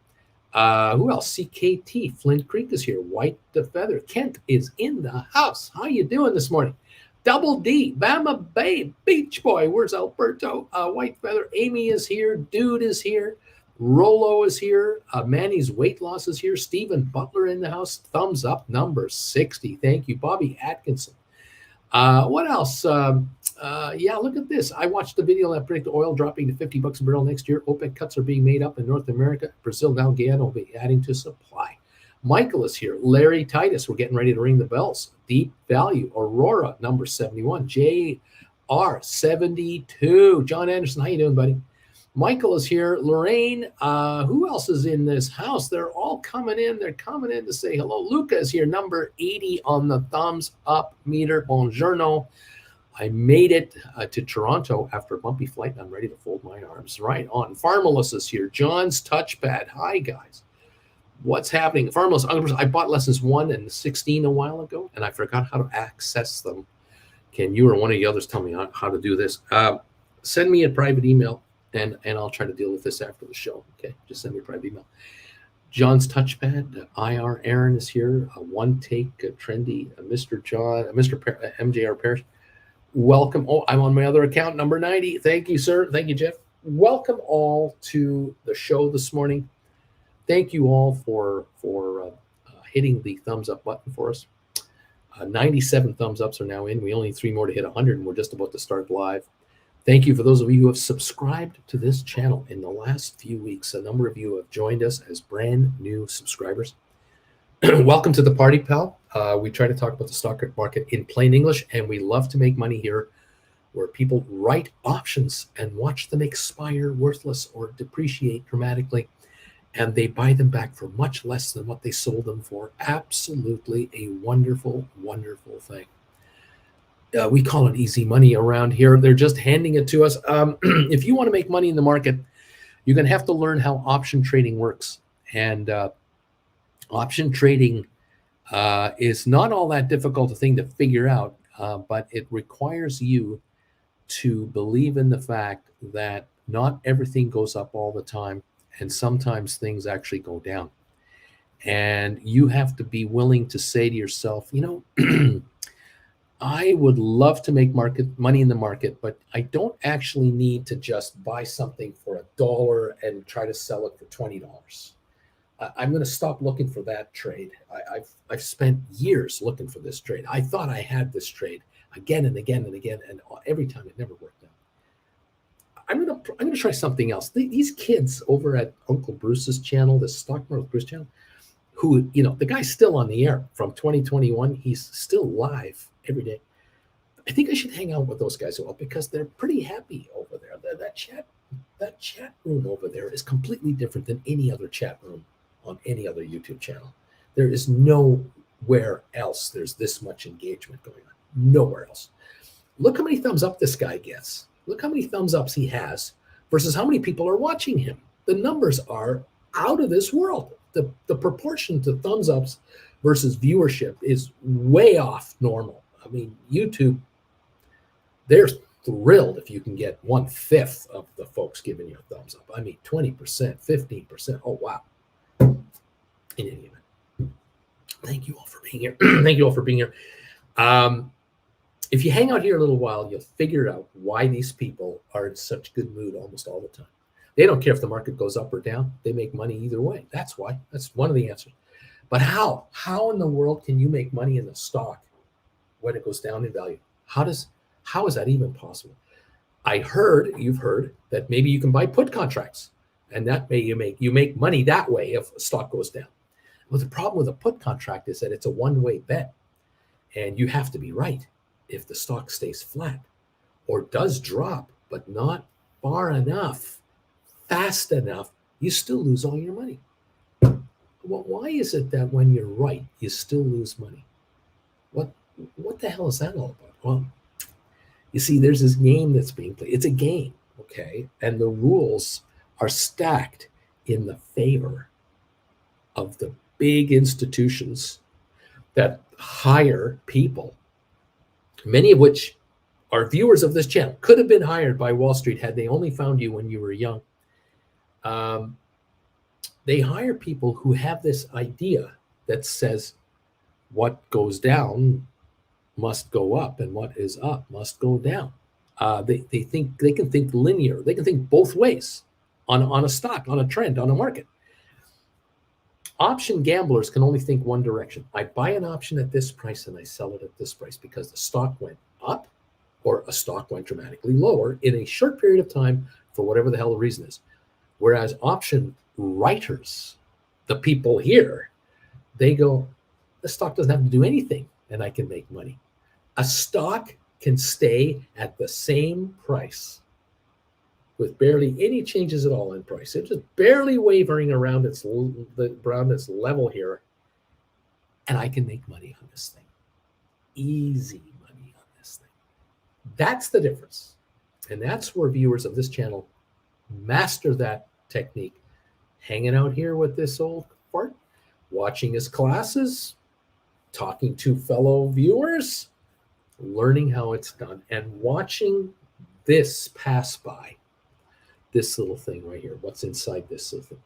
Who else? CKT. Flint Creek is here. White the Feather. Kent is in the house. How you doing this morning? Double D, Bama Bay, Beach Boy. Where's Alberto? White Feather. Amy is here. Dude is here. Rolo is here. Manny's weight loss is here. Stephen Butler in the house. Thumbs up, number 60. Thank you. Bobby Atkinson. What else? Yeah, look at this. I watched the video that predicted oil dropping to $50 a barrel next year. OPEC cuts are being made up in North America. Brazil now again will be adding to supply. Michael is here. Larry Titus, we're getting ready to ring the bells. Deep Value. Aurora, number 71. JR, 72. John Anderson, how you doing, buddy? Michael is here. Lorraine, who else is in this house? They're all coming in. They're coming in to say hello. Luca is here, number 80 on the thumbs up meter. Buongiorno. I made it to Toronto after a bumpy flight, and I'm ready to fold my arms. Right on. Farmalus is here. John's Touchpad. Hi, guys. What's happening? Farmalus, I bought lessons 1 and 16 a while ago, and I forgot how to access them. Can you or one of the others tell me how to do this? Send me a private email, and I'll try to deal with this after the show. Okay, just send me a private email. John's touchpad. IR Aaron is here. One take, trendy. Mr. John, MJR Parrish. Welcome. Oh, I'm on my other account, number 90. Thank you, sir. Thank you, Jeff. Welcome all to the show this morning. Thank you all for hitting the thumbs up button for us. 97 thumbs ups are now in. We only need 3 more to hit 100, and we're just about to start live. Thank you for those of you who have subscribed to this channel in the last few weeks. A number of you have joined us as brand new subscribers. Welcome to the party, pal. We try to talk about the stock market in plain English, and we love to make money here where people write options and watch them expire worthless or depreciate dramatically, and they buy them back for much less than what they sold them for. Absolutely a wonderful, wonderful thing. We call it easy money around here. They're just handing it to us. If you want to make money in the market, you're going to have to learn how option trading works. And option trading is not all that difficult a thing to figure out, but it requires you to believe in the fact that not everything goes up all the time, and sometimes things actually go down. And you have to be willing to say to yourself, you know, I would love to make money in the market, but I don't actually need to just buy something for $1 and try to sell it for $20. I'm going to stop looking for that trade. I've spent years looking for this trade. I thought I had this trade again and again and again, and every time it never worked out. I'm going to try something else. These kids over at Uncle Bruce's channel, the Stock Market Bruce channel, who, you know, the guy's still on the air from 2021. He's still live every day. I think I should hang out with those guys a while because they're pretty happy over there. That chat room over there is completely different than any other chat room on any other YouTube channel. There is nowhere else there's this much engagement going on. Nowhere else. Look how many thumbs up this guy gets. Look how many thumbs ups he has versus how many people are watching him. The numbers are out of this world. The proportion to thumbs ups versus viewership is way off normal. I mean, YouTube, they're thrilled if you can get 1/5 of the folks giving you a thumbs up. I mean, 20%, 15%. Oh, wow. In any event, thank you all for being here. Thank you all for being here. If you hang out here a little while, you'll figure out why these people are in such good mood almost all the time. They don't care if the market goes up or down. They make money either way. That's why. That's one of the answers. But how? How in the world can you make money in the stock when it goes down in value? How is that even possible? You've heard that maybe you can buy put contracts, and that may you make money that way if a stock goes down. Well, the problem with a put contract is that it's a one-way bet, and you have to be right. If the stock stays flat or does drop, but not far enough, fast enough, you still lose all your money. Well, why is it that when you're right, you still lose money? What the hell is that all about? Well, you see, there's this game that's being played. It's a game, okay? And the rules are stacked in the favor of the big institutions that hire people, many of which are viewers of this channel, could have been hired by Wall Street had they only found you when you were young. They hire people who have this idea that says what goes down must go up and what is up must go down. They think they can think linear. They can think both ways on a stock, on a trend, on a market. Option gamblers can only think one direction. I buy an option at this price and I sell it at this price because the stock went up or a stock went dramatically lower in a short period of time for whatever the hell the reason is. Whereas option writers, the people here, they go, the stock doesn't have to do anything and I can make money. A stock can stay at the same price with barely any changes at all in price. It's just barely wavering around its level here. And I can make money on this thing. Easy money on this thing. That's the difference. And that's where viewers of this channel master that technique. Hanging out here with this old fart, watching his classes, talking to fellow viewers, learning how it's done, and watching this pass by. this little thing right here, what's inside this little thing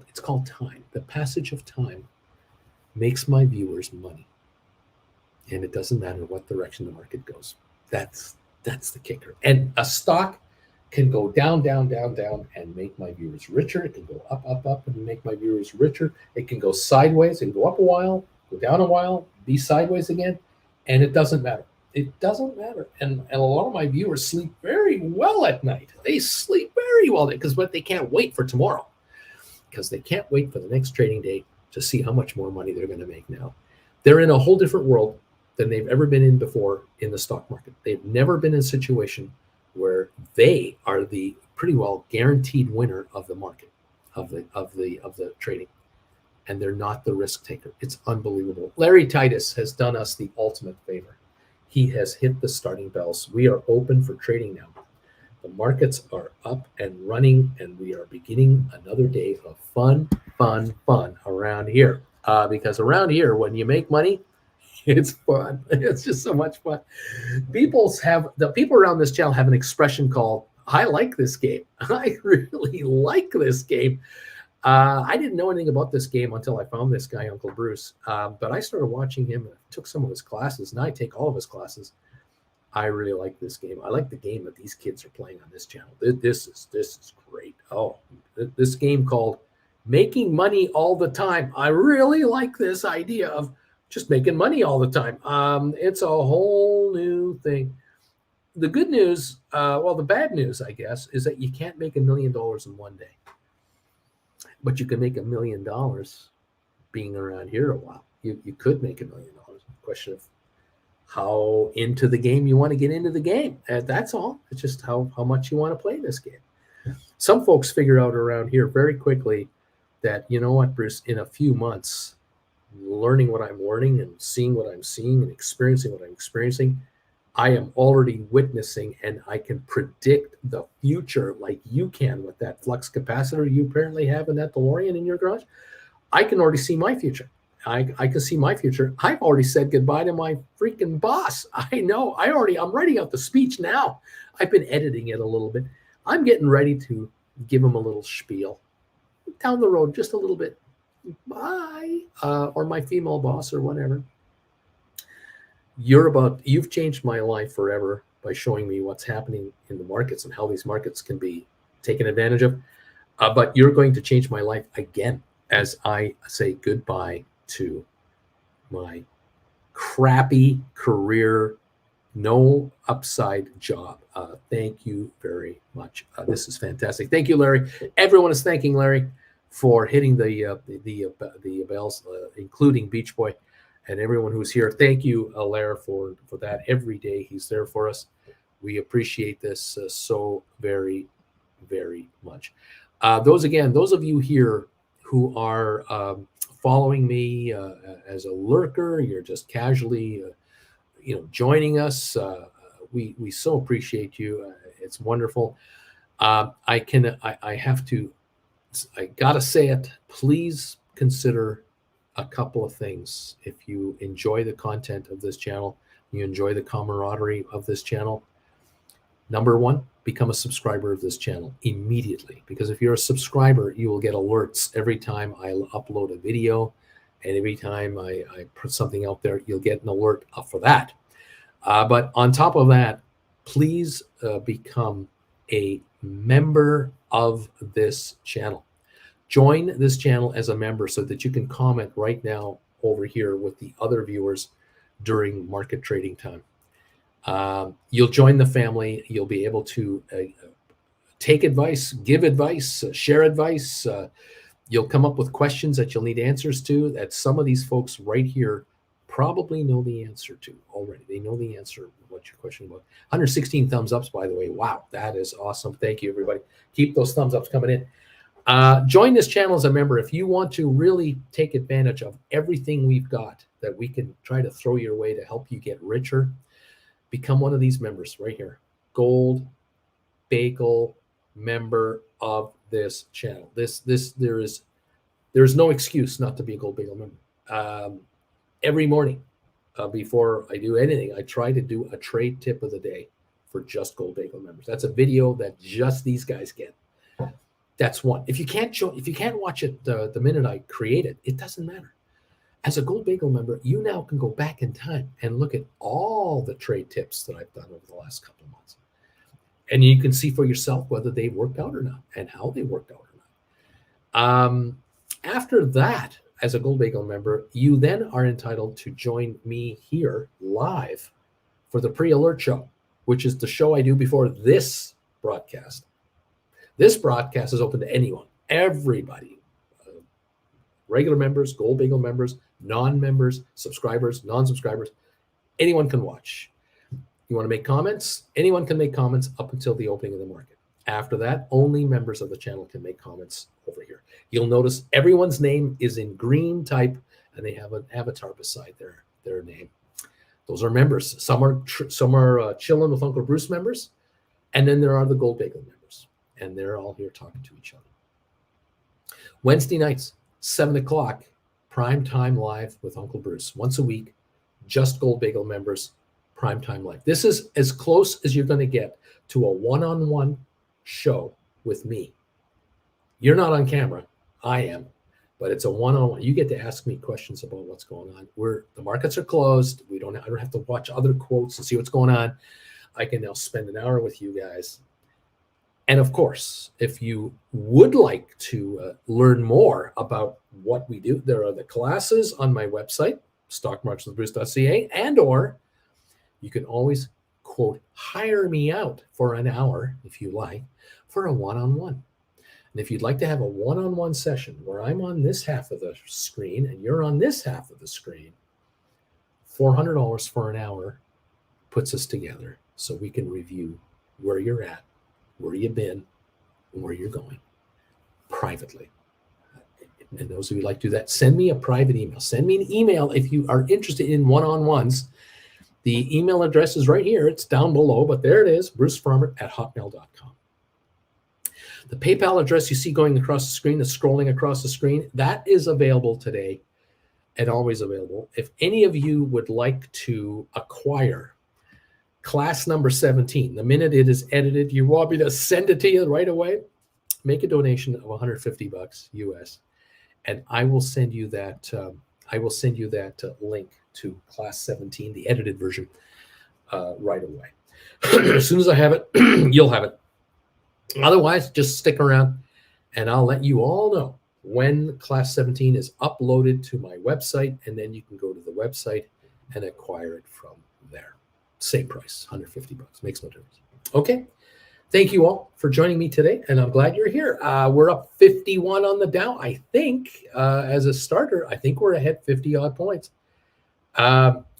it's called time. The passage of time makes my viewers money. And it doesn't matter what direction the market goes. That's the kicker. And a stock can go down, down, down, down, and make my viewers richer. It can go up, up, up, and make my viewers richer. It can go sideways and go up a while, go down a while, be sideways again, and it doesn't matter. It doesn't matter. And a lot of my viewers sleep very well at night. They sleep very well but they can't wait for tomorrow, because they can't wait for the next trading day to see how much more money they're going to make now. They're in a whole different world than they've ever been in before in the stock market. They've never been in a situation where they are the pretty well guaranteed winner of the market, of the trading, and they're not the risk taker. It's unbelievable. Larry Titus has done us the ultimate favor. He has hit the starting bells. We are open for trading now. The markets are up and running, and we are beginning another day of fun around here. Because around here, when you make money, it's fun. It's just so much fun. The people around this channel have an expression called, I like this game. I really like this game. I didn't know anything about this game until I found this guy, Uncle Bruce. But I started watching him and took some of his classes. Now I take all of his classes. I really like this game. I like the game that these kids are playing on this channel. This is great. Oh, this game called Making Money All the Time. I really like this idea of just making money all the time. It's a whole new thing. The good news, the bad news, I guess, is that you can't make $1 million in one day. But you can make $1 million being around here a while. You could make $1 million. Question of how into the game you want to get into the game. That's all. It's just how much you want to play this game. Some folks figure out around here very quickly that, you know what, Bruce, in a few months, learning what I'm learning and seeing what I'm seeing and experiencing what I'm experiencing, I am already witnessing, and I can predict the future like you can with that flux capacitor you apparently have in that DeLorean in your garage. I can already see my future. I can see my future. I've already said goodbye to my freaking boss. I know. I'm writing out the speech now. I've been editing it a little bit. I'm getting ready to give him a little spiel down the road, just a little bit. Bye. Or my female boss or whatever. You've changed my life forever by showing me what's happening in the markets and how these markets can be taken advantage of. But you're going to change my life again as I say goodbye to my crappy career, no upside job. Thank you very much. This is fantastic. Thank you, Larry. Everyone is thanking Larry for hitting the bells, including Beach Boy. And everyone who's here, thank you, Larry, for that. Every day he's there for us. We appreciate this so very, very much. Those of you here who are following me as a lurker, you're just casually, joining us. We so appreciate you. It's wonderful. I gotta say it. Please consider a couple of things. If you enjoy the content of this channel, you enjoy the camaraderie of this channel, number one, become a subscriber of this channel immediately. Because if you're a subscriber, you will get alerts every time I upload a video, and every time I put something out there, you'll get an alert for that. But on top of that, please become a member of this channel. Join this channel as a member so that you can comment right now over here with the other viewers during market trading time. You'll join the family. You'll be able to take advice, give advice, share advice. You'll come up with questions that you'll need answers to that some of these folks right here probably know the answer to already. They know the answer. What's your question about? 116 thumbs ups, by the way. Wow, that is awesome. Thank you, everybody. Keep those thumbs ups coming in. Join this channel as a member if you want to really take advantage of everything we've got that we can try to throw your way to help you get richer. Become one of these members right here. Gold Bagel member of this channel. There's no excuse not to be a Gold Bagel member. Every morning before I do anything, I try to do a trade tip of the day for just Gold Bagel members. That's a video that just these guys get. That's one. If you can't watch it the minute I create it, it doesn't matter. As a Gold Bagel member, you now can go back in time and look at all the trade tips that I've done over the last couple of months. And you can see for yourself whether they worked out or not and how they worked out or not. After that, as a Gold Bagel member, you then are entitled to join me here live for the pre-alert show, which is the show I do before this broadcast. This broadcast is open to anyone, everybody, regular members, Gold Bagel members, non-members, subscribers, non-subscribers. Anyone can watch. You want to make comments? Anyone can make comments up until the opening of the market. After that, only members of the channel can make comments over here. You'll notice everyone's name is in green type, and they have an avatar beside their name. Those are members. Some are chilling with Uncle Bruce members, and then there are the Gold Bagel members, and they're all here talking to each other. Wednesday nights, 7 o'clock, prime time live with Uncle Bruce. Once a week, just Gold Bagel members, prime time live. This is as close as you're going to get to a one-on-one show with me. You're not on camera. I am. But it's a one-on-one. You get to ask me questions about what's going on. The markets are closed. I don't have to watch other quotes and see what's going on. I can now spend an hour with you guys. And of course, if you would like to learn more about what we do, there are the classes on my website, stockmarketswithbruce.ca, and or you can always, quote, hire me out for an hour, if you like, for a one-on-one. And if you'd like to have a one-on-one session where I'm on this half of the screen and you're on this half of the screen, $400 for an hour puts us together so we can review where you're at, where you've been, and where you're going privately. And those of you who like to do that, send me a private email. Send me an email if you are interested in one-on-ones. The email address is right here. It's down below, but there it is, brucefarmer@hotmail.com. The PayPal address you see going across the screen, that's scrolling across the screen, that is available today and always available. If any of you would like to acquire class number 17, the minute it is edited, you want me to send it to you right away, make a donation of $150 US, and I will send you that. Link to class 17, the edited version, right away. As soon as I have it, you'll have it. Otherwise, just stick around, and I'll let you all know when class 17 is uploaded to my website, and then you can go to the website and acquire it from there. Same price, $150. Makes no difference. Okay. Thank you all for joining me today, and I'm glad you're here. We're up 51 on the Dow. I think as a starter, I think we're ahead 50-odd points.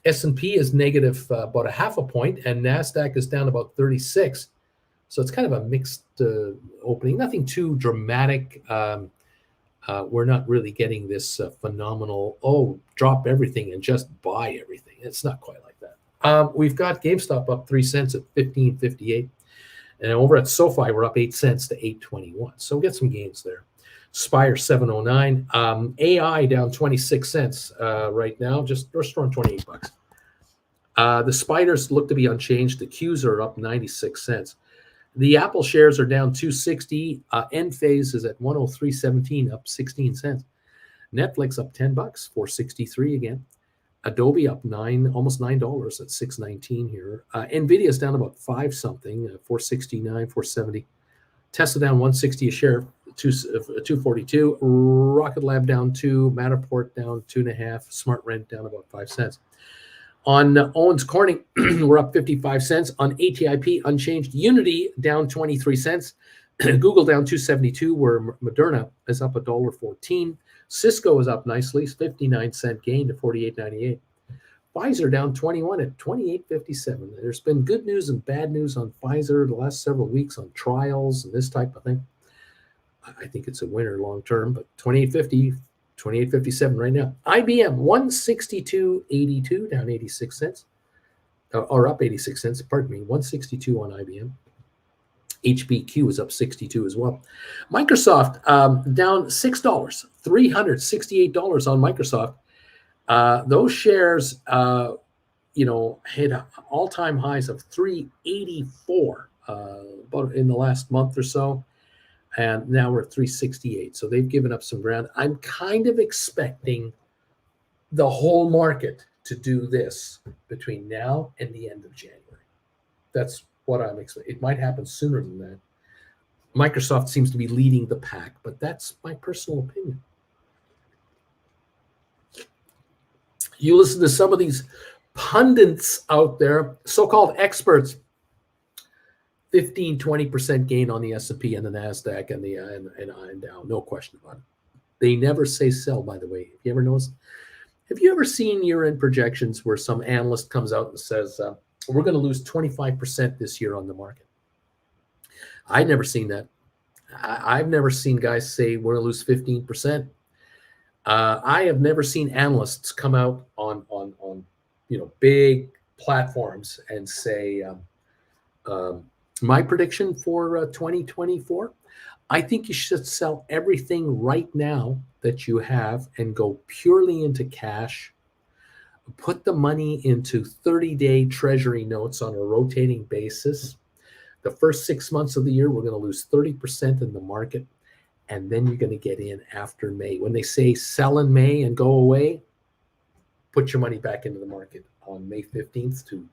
S&P is negative about a half a point, and NASDAQ is down about 36. So it's kind of a mixed opening. Nothing too dramatic. We're not really getting this phenomenal, drop everything and just buy everything. It's not quite like that. We've got GameStop up 3 cents at $15.58. And over at SOFI, we're up 8 cents to $8.21. So we'll get some gains there. Spire 709. AI down 26 cents right now, just around $28. The spiders look to be unchanged. The Qs are up 96 cents. The Apple shares are down 260. Enphase is at 103.17, up 16 cents. Netflix up $10, 463 again. Adobe up almost $9 at $6.19 here. Nvidia is down about 5 something, 469, 470. Tesla down 160 a share, 242. Rocket Lab down 2. Matterport down 2.5. Smart Rent down about 5 cents. On Owens Corning, we're up 55 cents. On ATIP, unchanged. Unity down 23 cents. Google down 272, where Moderna is up $1.14. Cisco is up nicely, 59-cent gain to 48.98. Pfizer down 21 at 28.57. There's been good news and bad news on Pfizer the last several weeks on trials and this type of thing. I think it's a winner long term, but 28.50, 28.57 right now. IBM 162.82, down 86 cents, or up 86 cents. Pardon me, 162 on IBM. HBQ is up 62 as well. Microsoft down $6, $368 on Microsoft. Those shares, hit all-time highs of 384 about in the last month or so. and now we're at 368. So they've given up some ground. I'm kind of expecting the whole market to do this between now and the end of January. That's what I'm expecting. It might happen sooner than that. Microsoft seems to be leading the pack, but that's my personal opinion. You listen to some of these pundits out there, so-called experts, 15, 20% gain on the S&P and the NASDAQ and the and Dow, no question about it. They never say sell, by the way. Have you ever noticed? Have you ever seen year-end projections where some analyst comes out and says, we're going to lose 25% this year on the market? I've never seen that. I've never seen guys say we're going to lose 15%. I have never seen analysts come out on big platforms and say, my prediction for 2024, I think you should sell everything right now that you have and go purely into cash. Put the money into 30-day treasury notes on a rotating basis. The first 6 months of the year, we're going to lose 30% in the market, and then you're going to get in after May. When they say sell in May and go away, put your money back into the market on May 15th to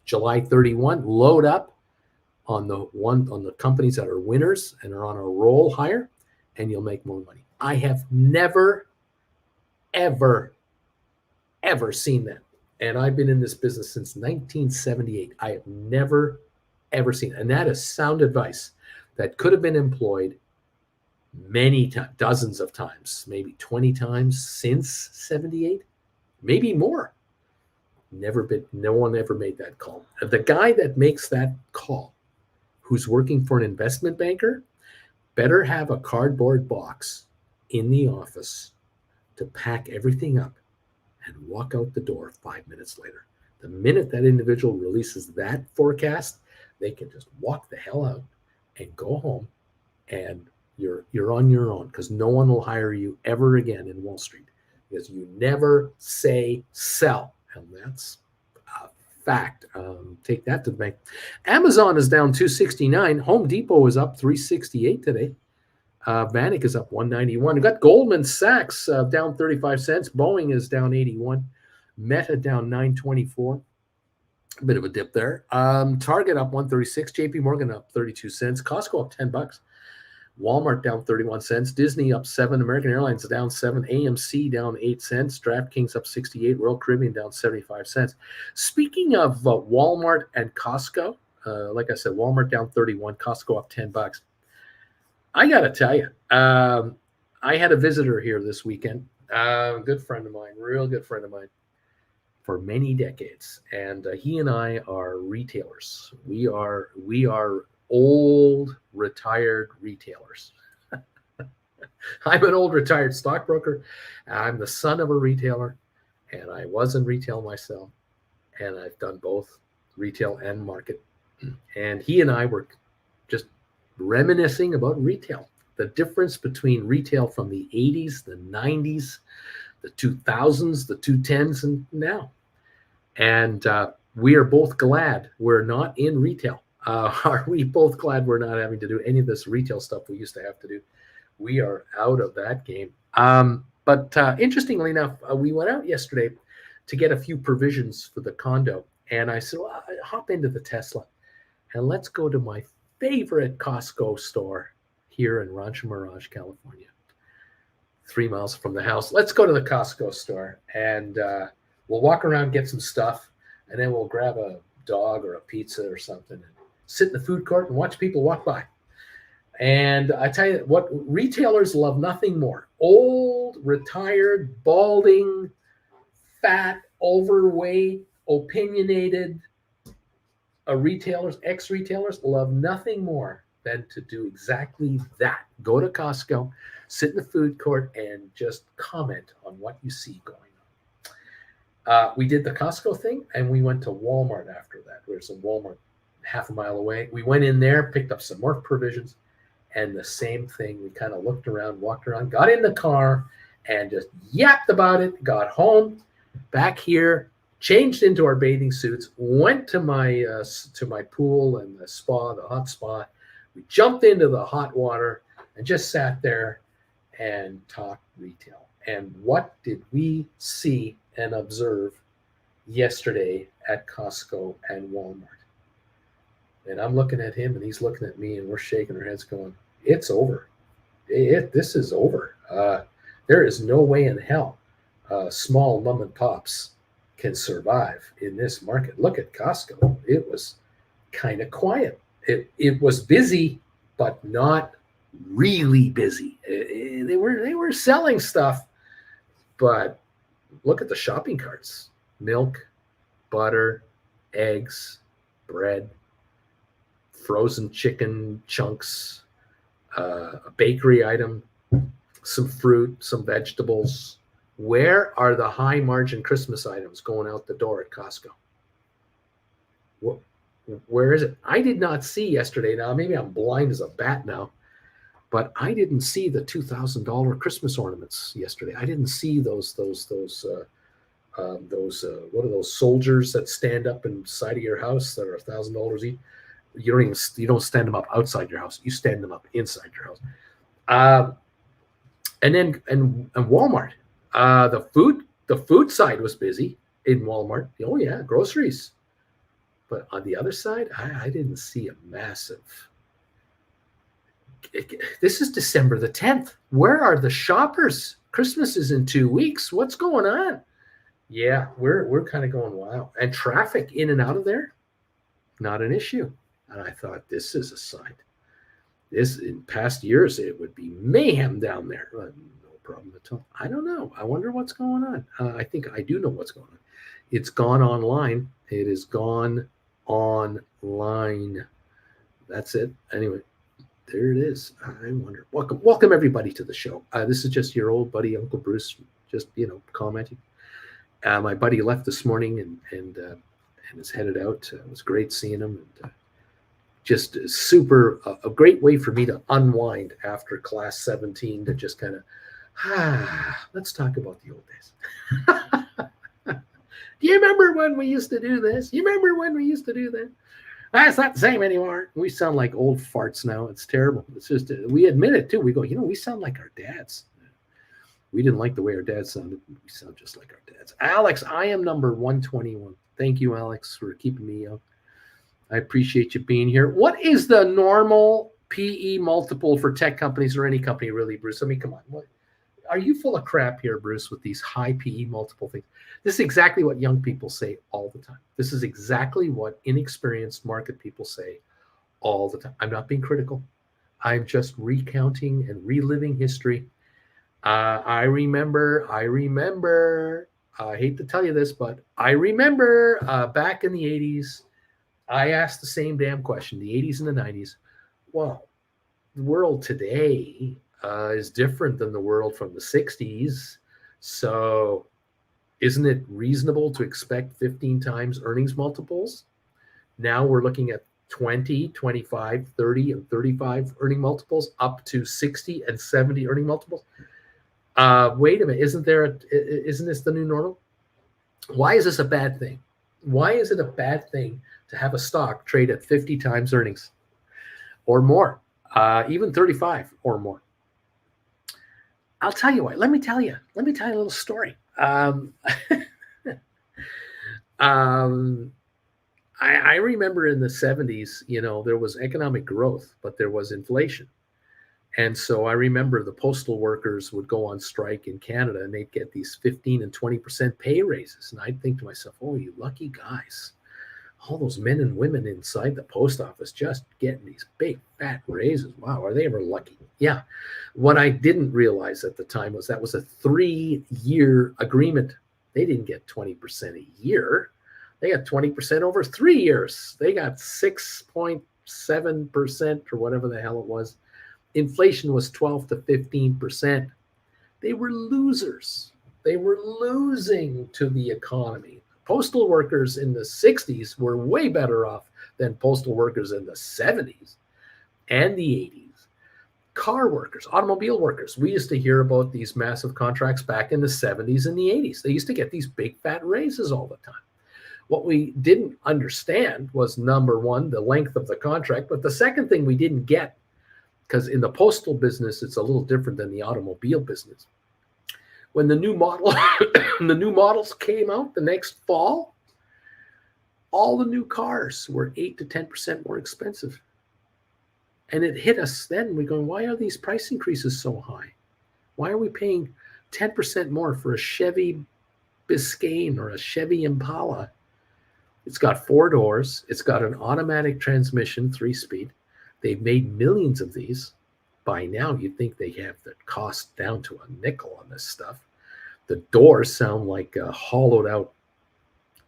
July 31. Load up on the companies that are winners and are on a roll higher, and you'll make more money. I have never, ever seen that. And I've been in this business since 1978. I have never, ever seen it. And that is sound advice that could have been employed many times, dozens of times, maybe 20 times since 78, maybe more. No one ever made that call. The guy that makes that call, who's working for an investment banker, better have a cardboard box in the office to pack everything up and walk out the door 5 minutes later. The minute that individual releases that forecast, they can just walk the hell out and go home, and you're on your own, because no one will hire you ever again in Wall Street, because you never say sell. And that's a fact. Take that to the bank. Amazon is down 269. Home Depot is up 368 today. Vanik is up 191. We've got Goldman Sachs down 35 cents. Boeing is down 81. Meta down 924. A bit of a dip there. Target up 136. JP Morgan up 32 cents. Costco up $10. Walmart down 31 cents. Disney up 7. American Airlines down 7. AMC down 8 cents. DraftKings up 68. Royal Caribbean down 75 cents. Speaking of Walmart and Costco, like I said, Walmart down 31. Costco up $10. I got to tell you, I had a visitor here this weekend. Good friend of mine, real good friend of mine for many decades. And he and I are retailers. We are old, retired retailers. I'm an old, retired stockbroker. I'm the son of a retailer, and I was in retail myself. And I've done both retail and market. And he and I were just reminiscing about retail, the difference between retail from the 80s, the 90s, the 2000s, the 2010s, and now. And we are both glad we're not in retail. Are we both glad we're not having to do any of this retail stuff we used to have to do? We are out of that game. But interestingly enough, we went out yesterday to get a few provisions for the condo. And I said, well, hop into the Tesla and let's go to my favorite Costco store here in Rancho Mirage, California, 3 miles from the house. Let's go to the Costco store, and we'll walk around, get some stuff, and then we'll grab a dog or a pizza or something and sit in the food court and watch people walk by. And I tell you what, retailers love nothing more. Old, retired, balding, fat, overweight, opinionated retailers, ex-retailers love nothing more than to do exactly that. Go to Costco, sit in the food court, and just comment on what you see going on. We did the Costco thing, and we went to Walmart after that. There's a Walmart half a mile away. We went in there, picked up some more provisions, and the same thing. We kind of looked around, walked around, got in the car, and just yapped about it. Got home, back here, changed into our bathing suits, went to my pool and the spa, the hot spa. We jumped into the hot water, and just sat there and talked retail. And what did we see and observe yesterday at Costco and Walmart? And I'm looking at him and he's looking at me and we're shaking our heads going, it's over. This is over. There is no way in hell small mom and pops can survive in this market. Look at Costco. It was kind of quiet. It was busy, but not really busy. They were selling stuff, but look at the shopping carts: milk, butter, eggs, bread, frozen chicken chunks, a bakery item, some fruit, some vegetables. Where are the high margin Christmas items going out the door at Costco? Where is it? I did not see yesterday. Now, maybe I'm blind as a bat now, but I didn't see the $2,000 Christmas ornaments yesterday. I didn't see those what are those soldiers that stand up inside of your house that are $1,000 each? You don't stand them up outside your house. You stand them up inside your house. And Walmart. The food side was busy in Walmart. Oh yeah, groceries. But on the other side, I didn't see a massive. This is December the 10th. Where are the shoppers? Christmas is in 2 weeks. What's going on? Yeah, we're kind of going, wow. And traffic in and out of there, not an issue. And I thought, this is a sign. This, in past years, it would be mayhem down there. No problem at all. I don't know. I wonder what's going on. I think I do know what's going on. It's gone online. It is gone online. That's it. Anyway, there it is. I wonder. Welcome everybody to the show. This is just your old buddy, Uncle Bruce, just, commenting. My buddy left this morning and is headed out. It was great seeing him. And just super, a great way for me to unwind after class 17 to just kind of, let's talk about the old days. Do you remember when we used to do this? You remember when we used to do that? It's not the same anymore. We sound like old farts now. It's terrible. It's just, we admit it too. We go, we sound like our dads. We didn't like the way our dads sounded. We sound just like our dads. Alex, I am number 121. Thank you, Alex, for keeping me young. I appreciate you being here. What is the normal PE multiple for tech companies or any company, really, Bruce? I mean, come on. What, are you full of crap here, Bruce, with these high PE multiple things? This is exactly what young people say all the time. This is exactly what inexperienced market people say all the time. I'm not being critical. I'm just recounting and reliving history. I remember, I hate to tell you this, but I remember back in the 80s, I asked the same damn question, the 80s and the 90s. Well, the world today is different than the world from the 60s. So isn't it reasonable to expect 15 times earnings multiples? Now we're looking at 20, 25, 30, and 35 earning multiples, up to 60 and 70 earning multiples. Wait a minute, isn't this the new normal? Why is this a bad thing? Why is it a bad thing to have a stock trade at 50 times earnings or more, even 35 or more? I'll tell you why. Let me tell you a little story. I remember in the 70s, there was economic growth, but there was inflation. And so I remember the postal workers would go on strike in Canada and they'd get these 15 and 20% pay raises. And I'd think to myself, oh, you lucky guys. All those men and women inside the post office just getting these big fat raises. Wow, are they ever lucky? Yeah. What I didn't realize at the time was that was a 3-year agreement. They didn't get 20% a year. They got 20% over 3 years. They got 6.7% or whatever the hell it was. Inflation was 12 to 15%. They were losers. They were losing to the economy. Postal workers in the 60s were way better off than postal workers in the 70s and the 80s. Car workers, automobile workers. We used to hear about these massive contracts back in the 70s and the 80s. They used to get these big fat raises all the time. What we didn't understand was, number one, the length of the contract. But the second thing we didn't get, because in the postal business, it's a little different than the automobile business. When the new model, the new models came out the next fall, all the new cars were 8 to 10% more expensive. And it hit us then. We're going, why are these price increases so high? Why are we paying 10% more for a Chevy Biscayne or a Chevy Impala? It's got 4 doors. It's got an automatic transmission, 3-speed. They've made millions of these. By now, you'd think they have the cost down to a nickel on this stuff. The doors sound like hollowed out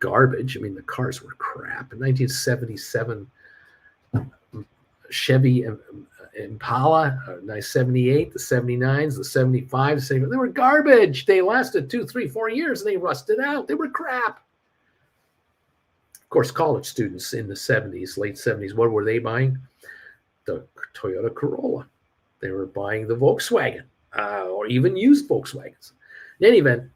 garbage. I mean, the cars were crap. In 1977, Chevy Impala, 78, the 79s, the 75s, they were garbage. They lasted 2, 3, 4 years and they rusted out. They were crap. Of course, college students in the 70s, late 70s, what were they buying? The Toyota Corolla. They were buying the Volkswagen or even used Volkswagens. In any event,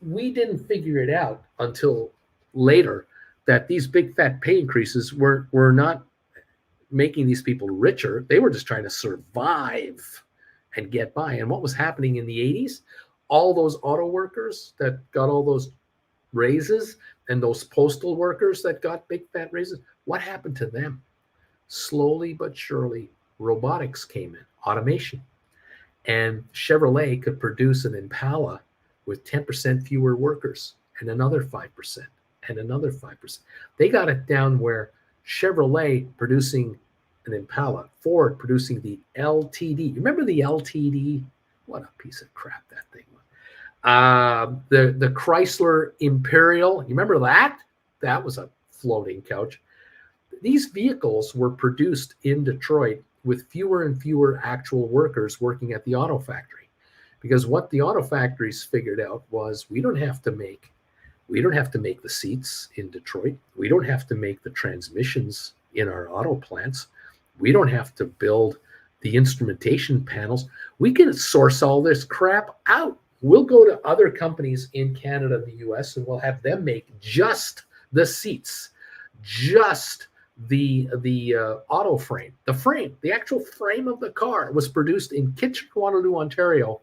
we didn't figure it out until later that these big fat pay increases were not making these people richer. They were just trying to survive and get by. And what was happening in the 80s? All those auto workers that got all those raises and those postal workers that got big fat raises, what happened to them? Slowly but surely, robotics came in, automation. And Chevrolet could produce an Impala with 10% fewer workers and another 5% and another 5%. They got it down where Chevrolet producing an Impala, Ford producing the LTD. Remember the LTD? What a piece of crap that thing was. The Chrysler Imperial, you remember that? That was a floating couch. These vehicles were produced in Detroit with fewer and fewer actual workers working at the auto factory. Because what the auto factories figured out was we don't have to make the seats in Detroit. We don't have to make the transmissions in our auto plants. We don't have to build the instrumentation panels. We can source all this crap out. We'll go to other companies in Canada, the US, and we'll have them make just the seats, just the auto frame. The actual frame of the car was produced in Kitchener-Waterloo, Ontario,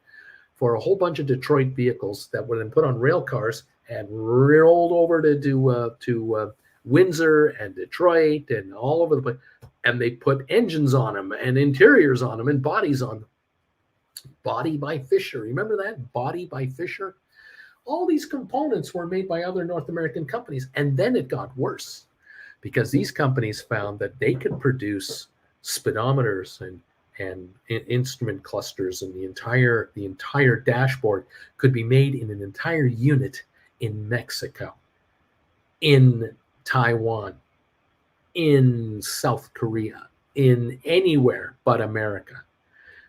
for a whole bunch of Detroit vehicles that were then put on rail cars and rolled over to Windsor and Detroit and all over the place. And they put engines on them and interiors on them and bodies on them. Body by Fisher. Remember that? Body by Fisher? All these components were made by other North American companies. And then it got worse because these companies found that they could produce speedometers and instrument clusters, and the entire dashboard could be made in an entire unit in Mexico, in Taiwan, in South Korea, in anywhere but America,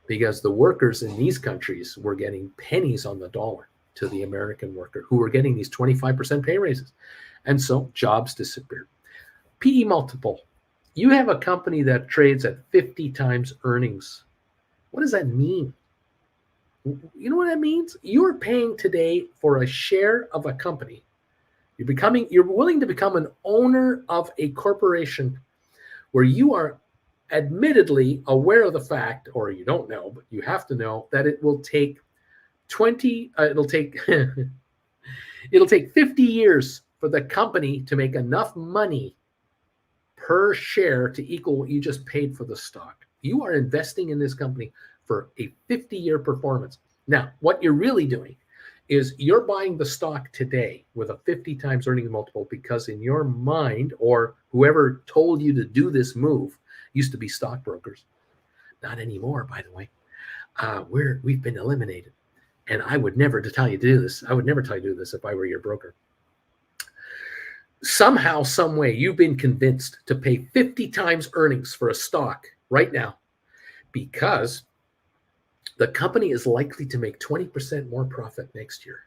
because the workers in these countries were getting pennies on the dollar to the American worker who were getting these 25% pay raises. And so jobs disappeared. PE multiple. You have a company that trades at 50 times earnings. What does that mean? You know what that means? You're paying today for a share of a company. You're willing to become an owner of a corporation where you are admittedly aware of the fact, or you don't know, but you have to know that it will take it'll take 50 years for the company to make enough money per share to equal what you just paid for the stock. You are investing in this company for a 50-year performance. Now, what you're really doing is you're buying the stock today with a 50 times earnings multiple because in your mind, or whoever told you to do this move, used to be stockbrokers. Not anymore, by the way. We've been eliminated. And I would never tell you to do this. I would never tell you to do this if I were your broker. Somehow, some way, you've been convinced to pay 50 times earnings for a stock right now because the company is likely to make 20% more profit next year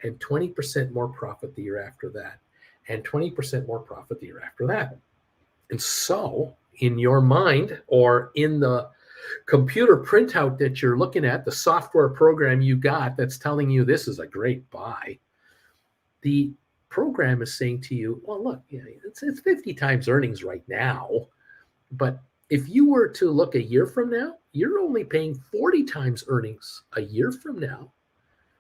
and 20% more profit the year after that and 20% more profit the year after that. And so in your mind or in the computer printout that you're looking at, the software program you got that's telling you this is a great buy, the program is saying to you, well, look, it's 50 times earnings right now, but If you were to look a year from now, you're only paying 40 times earnings a year from now,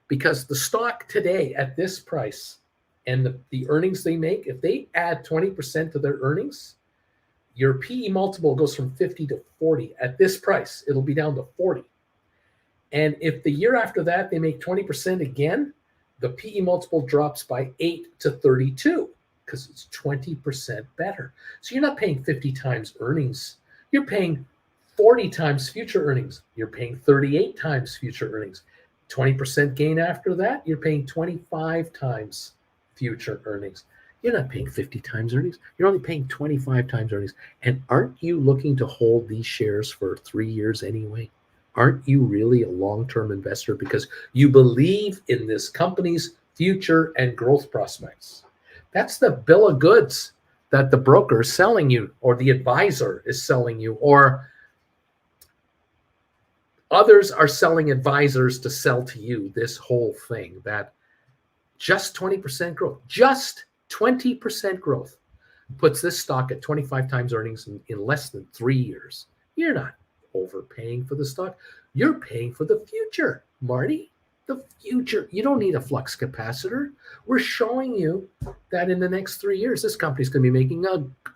because the stock today at this price and the earnings they make, if they add 20% to their earnings, your PE multiple goes from 50 to 40. At this price, it'll be down to 40. And if the year after that they make 20% again, the PE multiple drops by 8 to 32, because it's 20% better. So you're not paying 50 times earnings. You're paying 40 times future earnings. You're paying 38 times future earnings. 20% gain after that, you're paying 25 times future earnings. You're not paying 50 times earnings. You're only paying 25 times earnings. And aren't you looking to hold these shares for 3 years anyway? Aren't you really a long-term investor because you believe in this company's future and growth prospects? That's the bill of goods that the broker is selling you, or the advisor is selling you, or others are selling advisors to sell to you this whole thing, that just 20% growth, just 20% growth puts this stock at 25 times earnings in less than 3 years. You're not overpaying for the stock. You're paying for the future, Marty. The future. You don't need a flux capacitor. We're showing you that in the next 3 years, this company's going to be making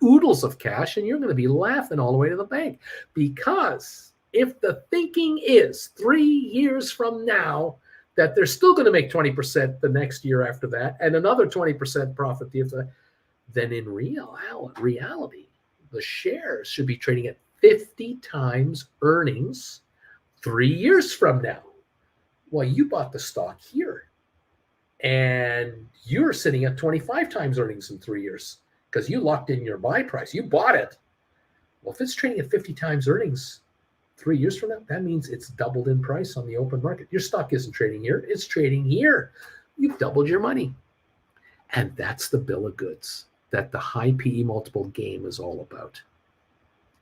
oodles of cash, and you're going to be laughing all the way to the bank. Because if the thinking is 3 years from now that they're still going to make 20% the next year after that, and another 20% profit the after that, then in reality, the shares should be trading at 50 times earnings 3 years from now. Well, you bought the stock here, and you're sitting at 25 times earnings in 3 years because you locked in your buy price. You bought it. Well, if it's trading at 50 times earnings 3 years from now, that means it's doubled in price on the open market. Your stock isn't trading here. It's trading here. You've doubled your money. And that's the bill of goods that the high PE multiple game is all about.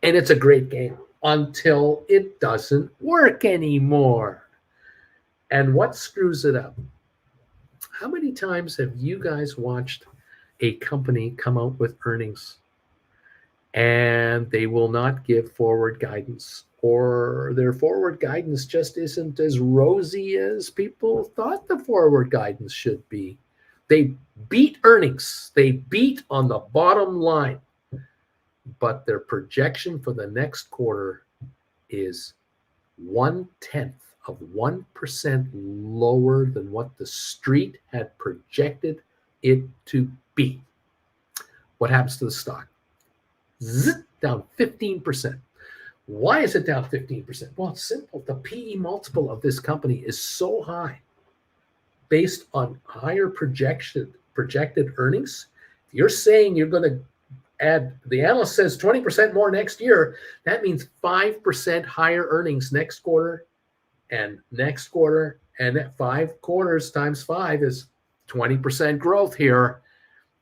And it's a great game until it doesn't work anymore. And what screws it up? How many times have you guys watched a company come out with earnings and they will not give forward guidance, or their forward guidance just isn't as rosy as people thought the forward guidance should be? They beat earnings. They beat on the bottom line, but their projection for the next quarter is 0.1% lower than what the street had projected it to be. What happens to the stock? Down 15%. Why is it down 15%? Well, it's simple. The PE multiple of this company is so high based on higher projected earnings. If you're saying you're going to add, the analyst says 20% more next year, that means 5% higher earnings next quarter and next quarter, and that 5 quarters times 5 is 20% growth here.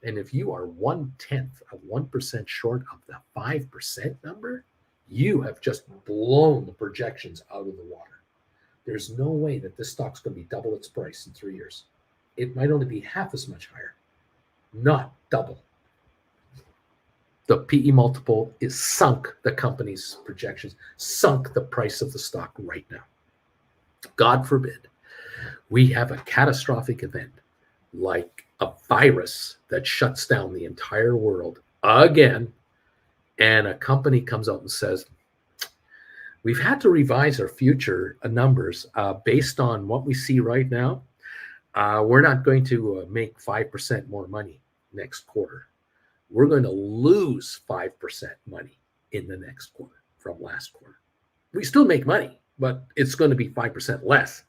And if you are 0.1% short of the 5% number, you have just blown the projections out of the water. There's no way that this stock's going to be double its price in 3 years. It might only be half as much higher, not double. The PE multiple is sunk the company's projections, sunk the price of the stock right now. God forbid we have a catastrophic event like a virus that shuts down the entire world again, and a company comes out and says, we've had to revise our future numbers based on what we see right now. We're not going to make 5% more money next quarter. We're going to lose 5% money in the next quarter from last quarter. We still make money, but it's going to be 5% less.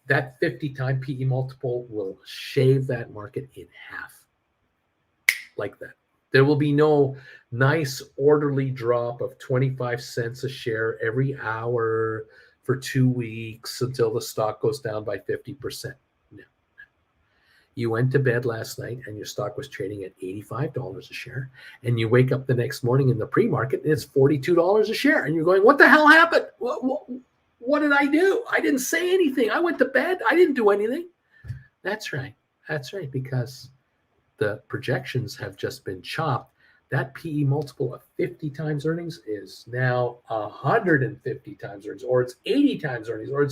That 50-time PE multiple will shave that market in half like that. There will be no nice orderly drop of 25 cents a share every hour for 2 weeks until the stock goes down by 50%. No. You went to bed last night and your stock was trading at $85 a share, and you wake up the next morning in the pre-market and it's $42 a share, and you're going, what the hell happened? What did I do? I didn't say anything. I went to bed. I didn't do anything. That's right. That's right, because the projections have just been chopped that PE multiple of 50 times earnings is now 150 times earnings, or it's 80 times earnings, or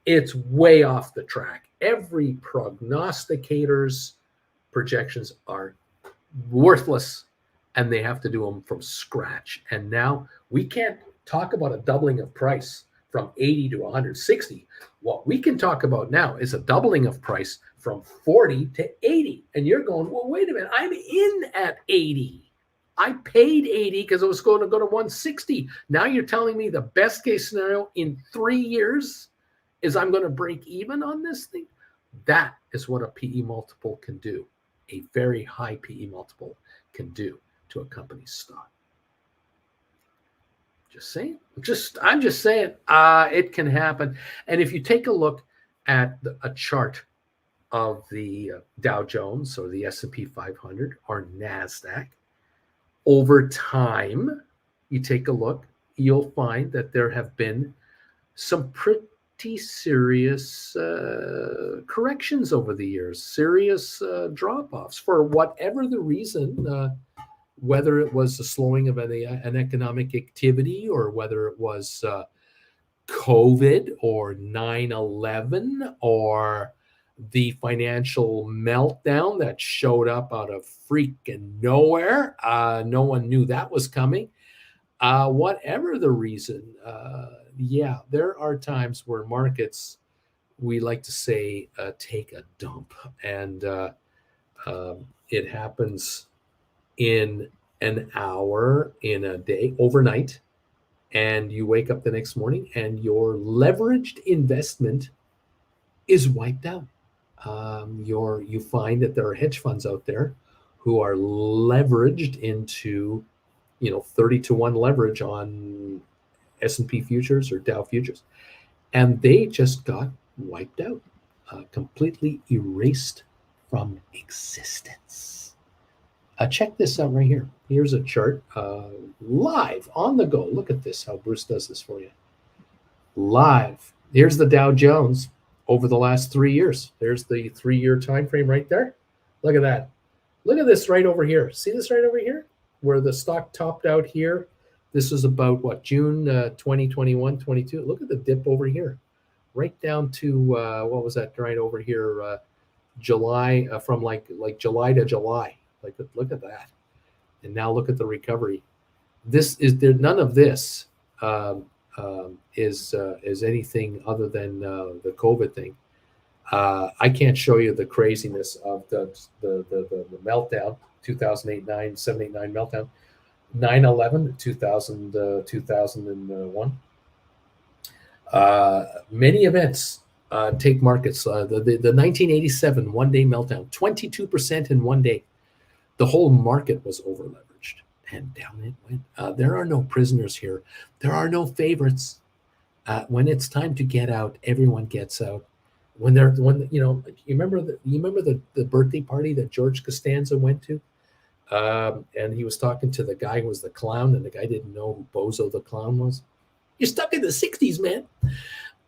it's way off the track. Every prognosticator's projections are worthless, and they have to do them from scratch. And now we can't talk about a doubling of price from 80 to 160. What we can talk about now is a doubling of price from 40 to 80. And you're going, well, wait a minute, I'm in at 80. I paid 80 because it was going to go to 160. Now you're telling me the best case scenario in 3 years is I'm going to break even on this thing? That is what a PE multiple can do. A very high PE multiple can do to a company's stock. Just saying. I'm just saying. It can happen. And if you take a look at a chart of the Dow Jones or the S&P 500 or NASDAQ, over time, you take a look, you'll find that there have been some pretty serious corrections over the years, serious drop-offs for whatever the reason, whether it was the slowing of an economic activity, or whether it was COVID or 9/11 or the financial meltdown that showed up out of freaking nowhere. No one knew that was coming. Whatever the reason, yeah, there are times where markets, we like to say, take a dump. And it happens in an hour, in a day, overnight. And you wake up the next morning and your leveraged investment is wiped out. You find that there are hedge funds out there who are leveraged into, 30 to 1 leverage on S&P futures or Dow futures, and they just got wiped out, completely erased from existence. Check this out right here. Here's a chart, live on the go. Look at this, how Bruce does this for you. Live. Here's the Dow Jones over the last 3 years. There's the 3-year time frame right there. Look at that. Look at this right over here. See this right over here? Where the stock topped out here. This was about, June 2021, 22. Look at the dip over here. Right down to, what was that, right over here, July, from like July to July. Look at that. And now look at the recovery. None of this is anything other than the COVID thing. I can't show you the craziness of the meltdown, 2008, 7, 8, 9 meltdown, 9/11, 2001. Many events take markets. The 1987 one-day meltdown, 22% in one day. The whole market was over-leveraged, and down it went. There are no prisoners here. There are no favorites. When it's time to get out, everyone gets out. You remember the birthday party that George Costanza went to, and he was talking to the guy who was the clown, and the guy didn't know who Bozo the clown was. You're stuck in the 60s, man.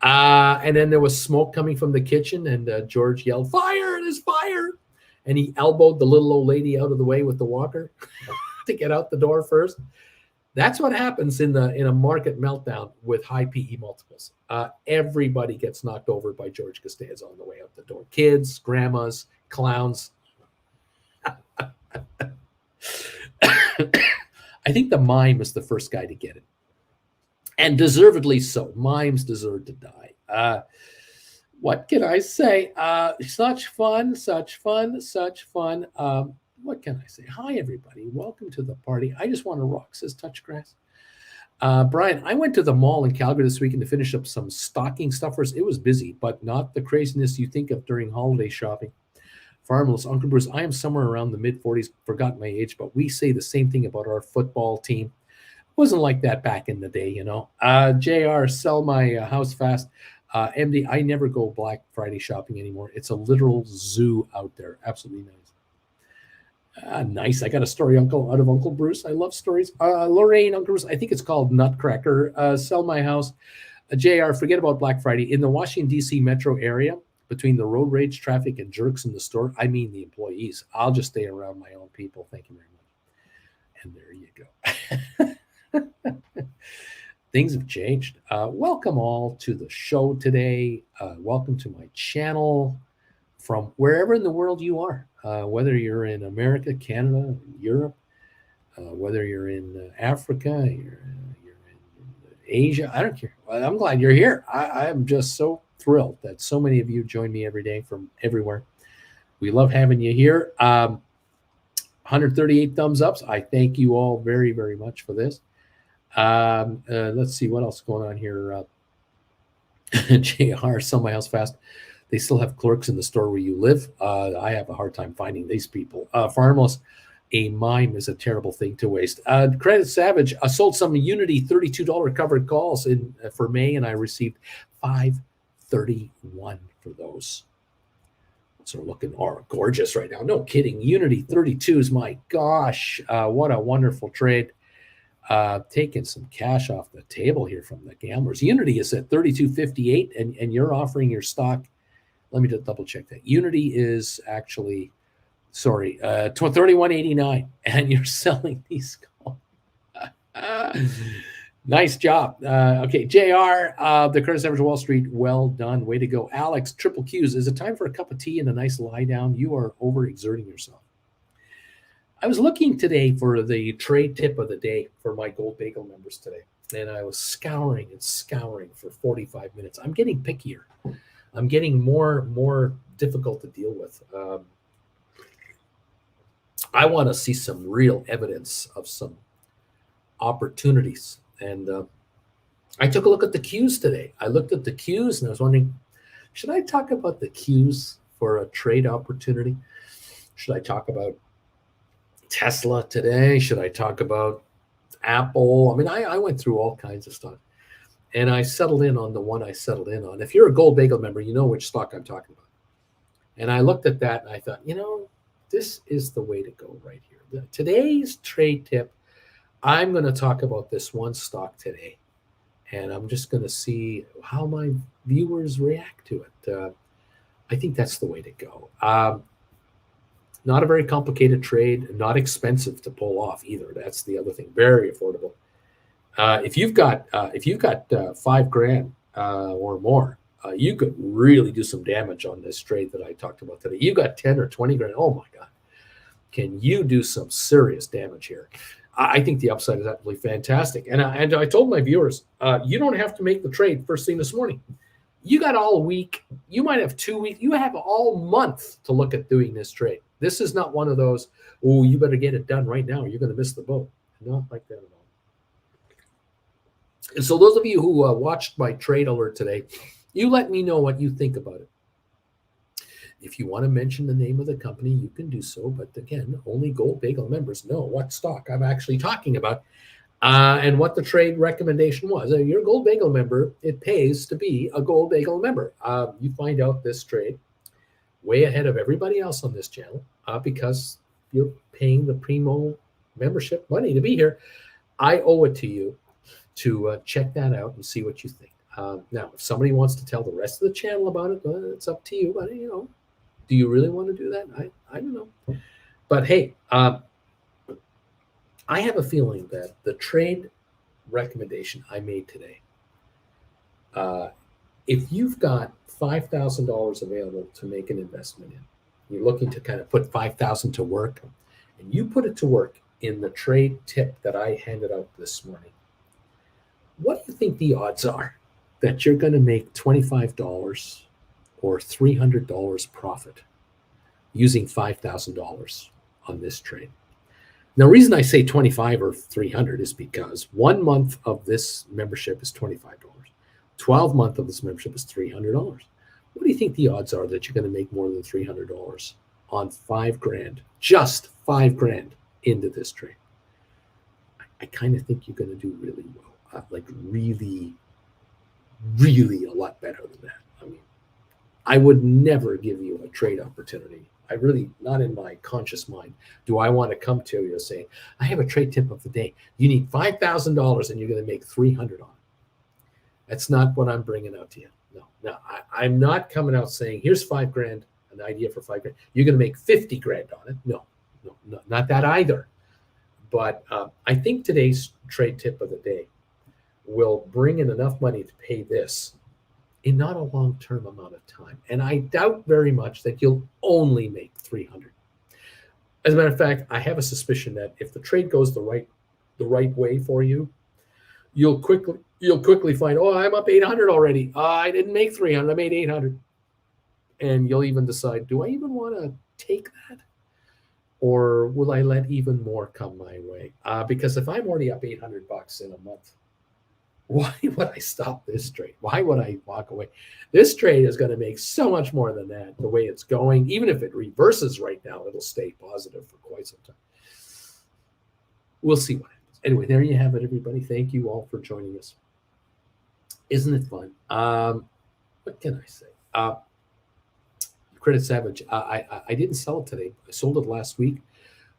And then there was smoke coming from the kitchen, and George yelled, "Fire! There's fire!" And he elbowed the little old lady out of the way with the walker to get out the door first. That's what happens in a market meltdown with high PE multiples. Everybody gets knocked over by George Costanza on the way out the door. Kids, grandmas, clowns. I think the mime is the first guy to get it. And deservedly so. Mimes deserve to die. What can I say? Such fun. What can I say? Hi, everybody. Welcome to the party. I just want to rock, says Touchgrass. Brian, I went to the mall in Calgary this weekend to finish up some stocking stuffers. It was busy, but not the craziness you think of during holiday shopping. Farmless, Uncle Bruce, I am somewhere around the mid-40s. Forgot my age, but we say the same thing about our football team. Wasn't like that back in the day, JR, sell my house fast. MD, I never go Black Friday shopping anymore. It's a literal zoo out there. Absolutely nice. Nice. I got a story out of Uncle Bruce. I love stories. Lorraine, Uncle Bruce, I think it's called Nutcracker. Sell my house. JR, forget about Black Friday. In the Washington, D.C. metro area, between the road rage traffic and jerks in the store, I mean the employees, I'll just stay around my own people. Thank you very much. And there you go. Things have changed. Welcome all to the show today. Welcome to my channel from wherever in the world you are, whether you're in America, Canada, Europe, whether you're in Africa, you're in Asia. I don't care. I'm glad you're here. I'm just so thrilled that so many of you join me every day from everywhere. We love having you here. 138 thumbs ups. I thank you all very, very much for this. Let's see what else is going on here. JR, sell my house fast. They still have clerks in the store where you live. I have a hard time finding these people. Farmless, a mime is a terrible thing to waste. Credit Savage, I sold some Unity $32 covered calls for May, and I received $531 for those. So looking gorgeous right now. No kidding. Unity 32s, my gosh, what a wonderful trade. Taking some cash off the table here from the gamblers. Unity is at 32.58, and you're offering your stock. Let me just double check that. Unity is actually, 31.89, and you're selling these calls. Nice job. Okay, JR, the Curtis Average Wall Street, well done. Way to go. Alex, triple Qs, is it time for a cup of tea and a nice lie down? You are overexerting yourself. I was looking today for the trade tip of the day for my Gold Bagel members today, and I was scouring for 45 minutes. I'm getting pickier. I'm getting more difficult to deal with. I want to see some real evidence of some opportunities. And I took a look at the Qs today. I looked at the Qs and I was wondering, should I talk about the Qs for a trade opportunity? Should I talk about Tesla today? Should I talk about Apple? I mean, I went through all kinds of stuff. And I settled in on the one I settled in on. If you're a Gold Bagel member, you know which stock I'm talking about. And I looked at that and I thought, this is the way to go right here. Today's trade tip, I'm going to talk about this one stock today. And I'm just going to see how my viewers react to it. I think that's the way to go. Not a very complicated trade, not expensive to pull off either. That's the other thing. Very affordable. If you've got $5,000 or more, you could really do some damage on this trade that I talked about today. You got 10 or 20 grand. Oh my God. Can you do some serious damage here? I think the upside is absolutely fantastic. And I told my viewers, you don't have to make the trade first thing this morning. You got all week. You might have 2 weeks. You have all month to look at doing this trade. This is not one of those, oh, you better get it done right now or you're going to miss the boat. Not like that at all. And so those of you who watched my trade alert today, you let me know what you think about it. If you want to mention the name of the company, you can do so. But again, only Gold Bagel members know what stock I'm actually talking about and what the trade recommendation was. You're a Gold Bagel member. It pays to be a Gold Bagel member. You find out this trade way ahead of everybody else on this channel because you're paying the Primo membership money to be here. I owe it to you to check that out and see what you think. Now, if somebody wants to tell the rest of the channel about it, it's up to you. But, do you really want to do that? I don't know. But, hey, I have a feeling that the trade recommendation I made today, if you've got $5,000 available to make an investment in, you're looking to kind of put $5,000 to work, and you put it to work in the trade tip that I handed out this morning, what do you think the odds are that you're going to make $25 or $300 profit using $5,000 on this trade? Now, the reason I say 25 or 300 is because 1 month of this membership is $25. 12 months of this membership is $300. What do you think the odds are that you're going to make more than $300 on $5,000, just $5,000 into this trade? I kind of think you're going to do really well, like really, really a lot better than that. I mean, I would never give you a trade opportunity. I really, not in my conscious mind, do I want to come to you and say, I have a trade tip of the day. You need $5,000 and you're going to make $300 on it. That's not what I'm bringing out to you. No, I'm not coming out saying, here's $5,000, an idea for $5,000. You're going to make 50 grand on it. No, not that either. But I think today's trade tip of the day will bring in enough money to pay this in not a long-term amount of time. And I doubt very much that you'll only make 300. As a matter of fact, I have a suspicion that if the trade goes the right way for you, you'll quickly find, oh, I'm up 800 already. I didn't make 300, I made 800. And you'll even decide, do I even want to take that? Or will I let even more come my way? Because if I'm already up $800 in a month, why would I stop this trade? Why would I walk away? This trade is going to make so much more than that the way it's going. Even if it reverses right now, it'll stay positive for quite some time. We'll see what happens. Anyway, there you have it, everybody. Thank you all for joining us. Isn't it fun? What can I say? Credit Savage. I didn't sell it today. I sold it last week,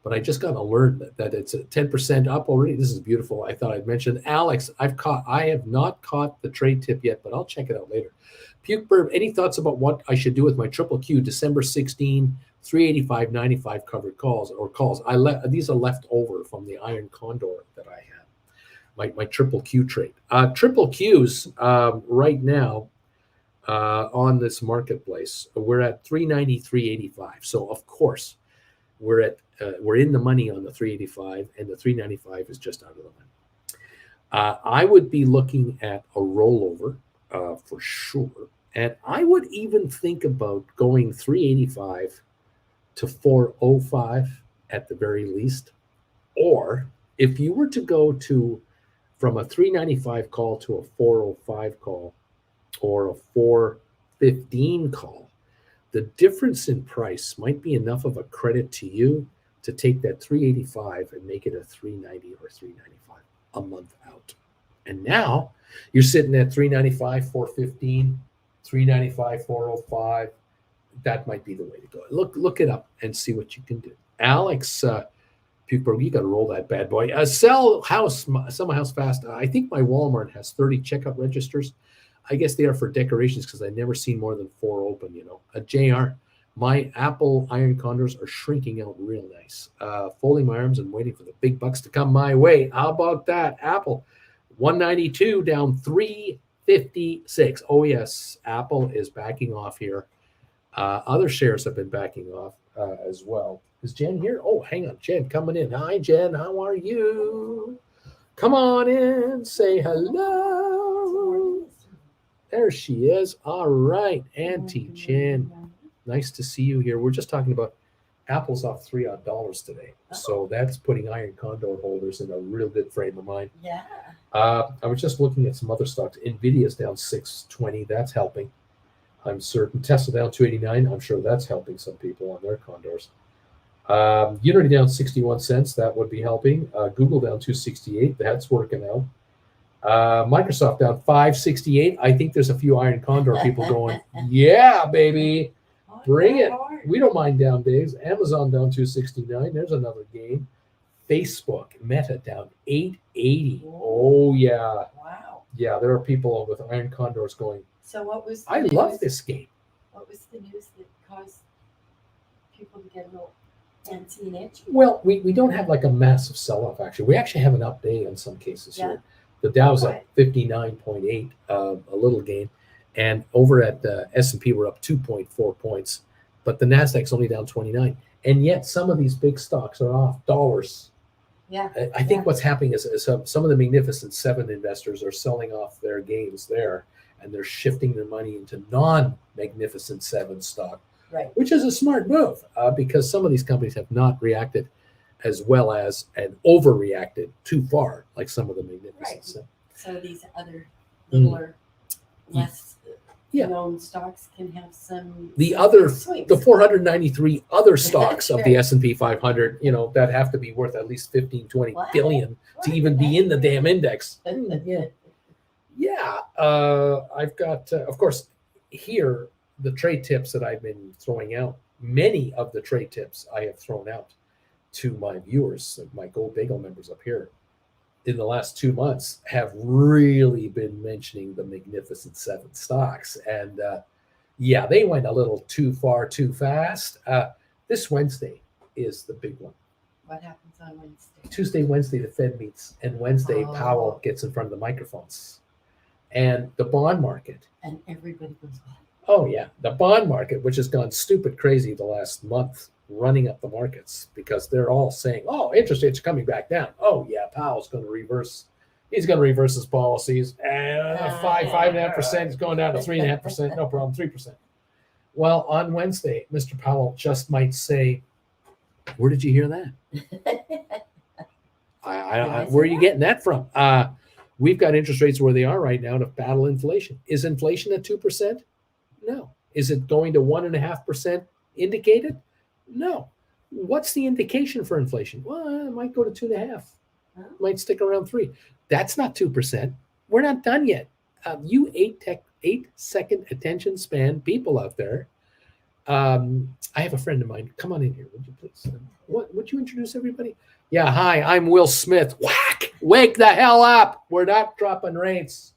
but I just got an alert that it's 10% up already. This is beautiful. I thought I'd mention. Alex, I have not caught the trade tip yet, but I'll check it out later. Puke Burb, any thoughts about what I should do with my triple Q December 16, 385.95 covered calls? These are left over from the Iron Condor that I had. My triple Q trade. Triple Qs right now. On this marketplace, we're at 393.85. So of course, we're in the money on the 385, and the 395 is just out of the money. I would be looking at a rollover for sure, and I would even think about going 385 to 405 at the very least. Or if you were to go from a 395 call to a 405 call, or a 415 call, the difference in price might be enough of a credit to you to take that 385 and make it a 390 or 395 a month out. And now you're sitting at 395, 415, 395, 405. That might be the way to go. Look it up and see what you can do. Alex Pukeberg, you got to roll that bad boy. Sell my house fast. I think my Walmart has 30 checkout registers. I guess they are for decorations because I've never seen more than 4 open, JR, my Apple Iron Condors are shrinking out real nice. Folding my arms and waiting for the big bucks to come my way. How about that? Apple, 192 down 356. Oh, yes, Apple is backing off here. Other shares have been backing off as well. Is Jen here? Oh, hang on. Jen coming in. Hi, Jen. How are you? Come on in. Say hello. There she is. All right, Auntie Jen. Nice to see you here. We're just talking about Apple's off $3 today. So that's putting Iron Condor holders in a real good frame of mind. Yeah. I was just looking at some other stocks. Nvidia's down 620. That's helping. I'm certain. Tesla down 289. I'm sure that's helping some people on their condors. Unity down 61 cents. That would be helping. Google down 268. That's working out. Microsoft down 568. I think there's a few Iron Condor people going, yeah, baby, bring it. We don't mind down days. Amazon down 269. There's another gain. Facebook, Meta down 880. Oh, yeah. Wow. Yeah, there are people with Iron Condors going, so what was I love this game. What was the news that caused people to get a little fancy and itchy? Well, we don't have like a massive sell-off, actually. We actually have an up day in some cases here. The Dow's up 59.8, a little gain. And over at the S&P, we're up 2.4 points. But the Nasdaq's only down 29. And yet some of these big stocks are off dollars. Yeah. I think what's happening is some of the Magnificent Seven investors are selling off their gains there, and they're shifting their money into non-Magnificent Seven stock, which is a smart move because some of these companies have not reacted as well as and overreacted too far, like some of the Magnificent Seven. So these other littler, less known stocks can have some swings. The 493 other stocks of the S&P 500, that have to be worth at least 15, 20 billion to even be in the damn index. Yeah. I've got, of course, here, the trade tips that I've been throwing out, many of the trade tips I have thrown out to my viewers, my Gold Bagel members up here, in the last 2 months have really been mentioning the Magnificent Seven stocks. And they went a little too far, too fast. This Wednesday is the big one. What happens on Wednesday? Tuesday, Wednesday, the Fed meets, and Wednesday, Powell gets in front of the microphones. And the bond market. And everybody goes, oh yeah, the bond market, which has gone stupid crazy the last month, running up the markets because they're all saying, oh, interest rates are coming back down. Oh yeah, Powell's going to reverse. He's going to reverse his policies. And 5.5% is going down to 3.5%. No problem, 3%. Well, on Wednesday, Mr. Powell just might say, where did you hear that? Where are you getting that from? We've got interest rates where they are right now to battle inflation. Is inflation at 2%? No. Is it going to 1.5% indicated? No. What's the indication for inflation? Well, it might go to 2.5. Might stick around 3. That's not 2%. We're not done yet. You 8-second attention span people out there. I have a friend of mine. Come on in here, would you please? Would you introduce everybody? Yeah, hi, I'm Will Smith. Whack! Wake the hell up. We're not dropping rates.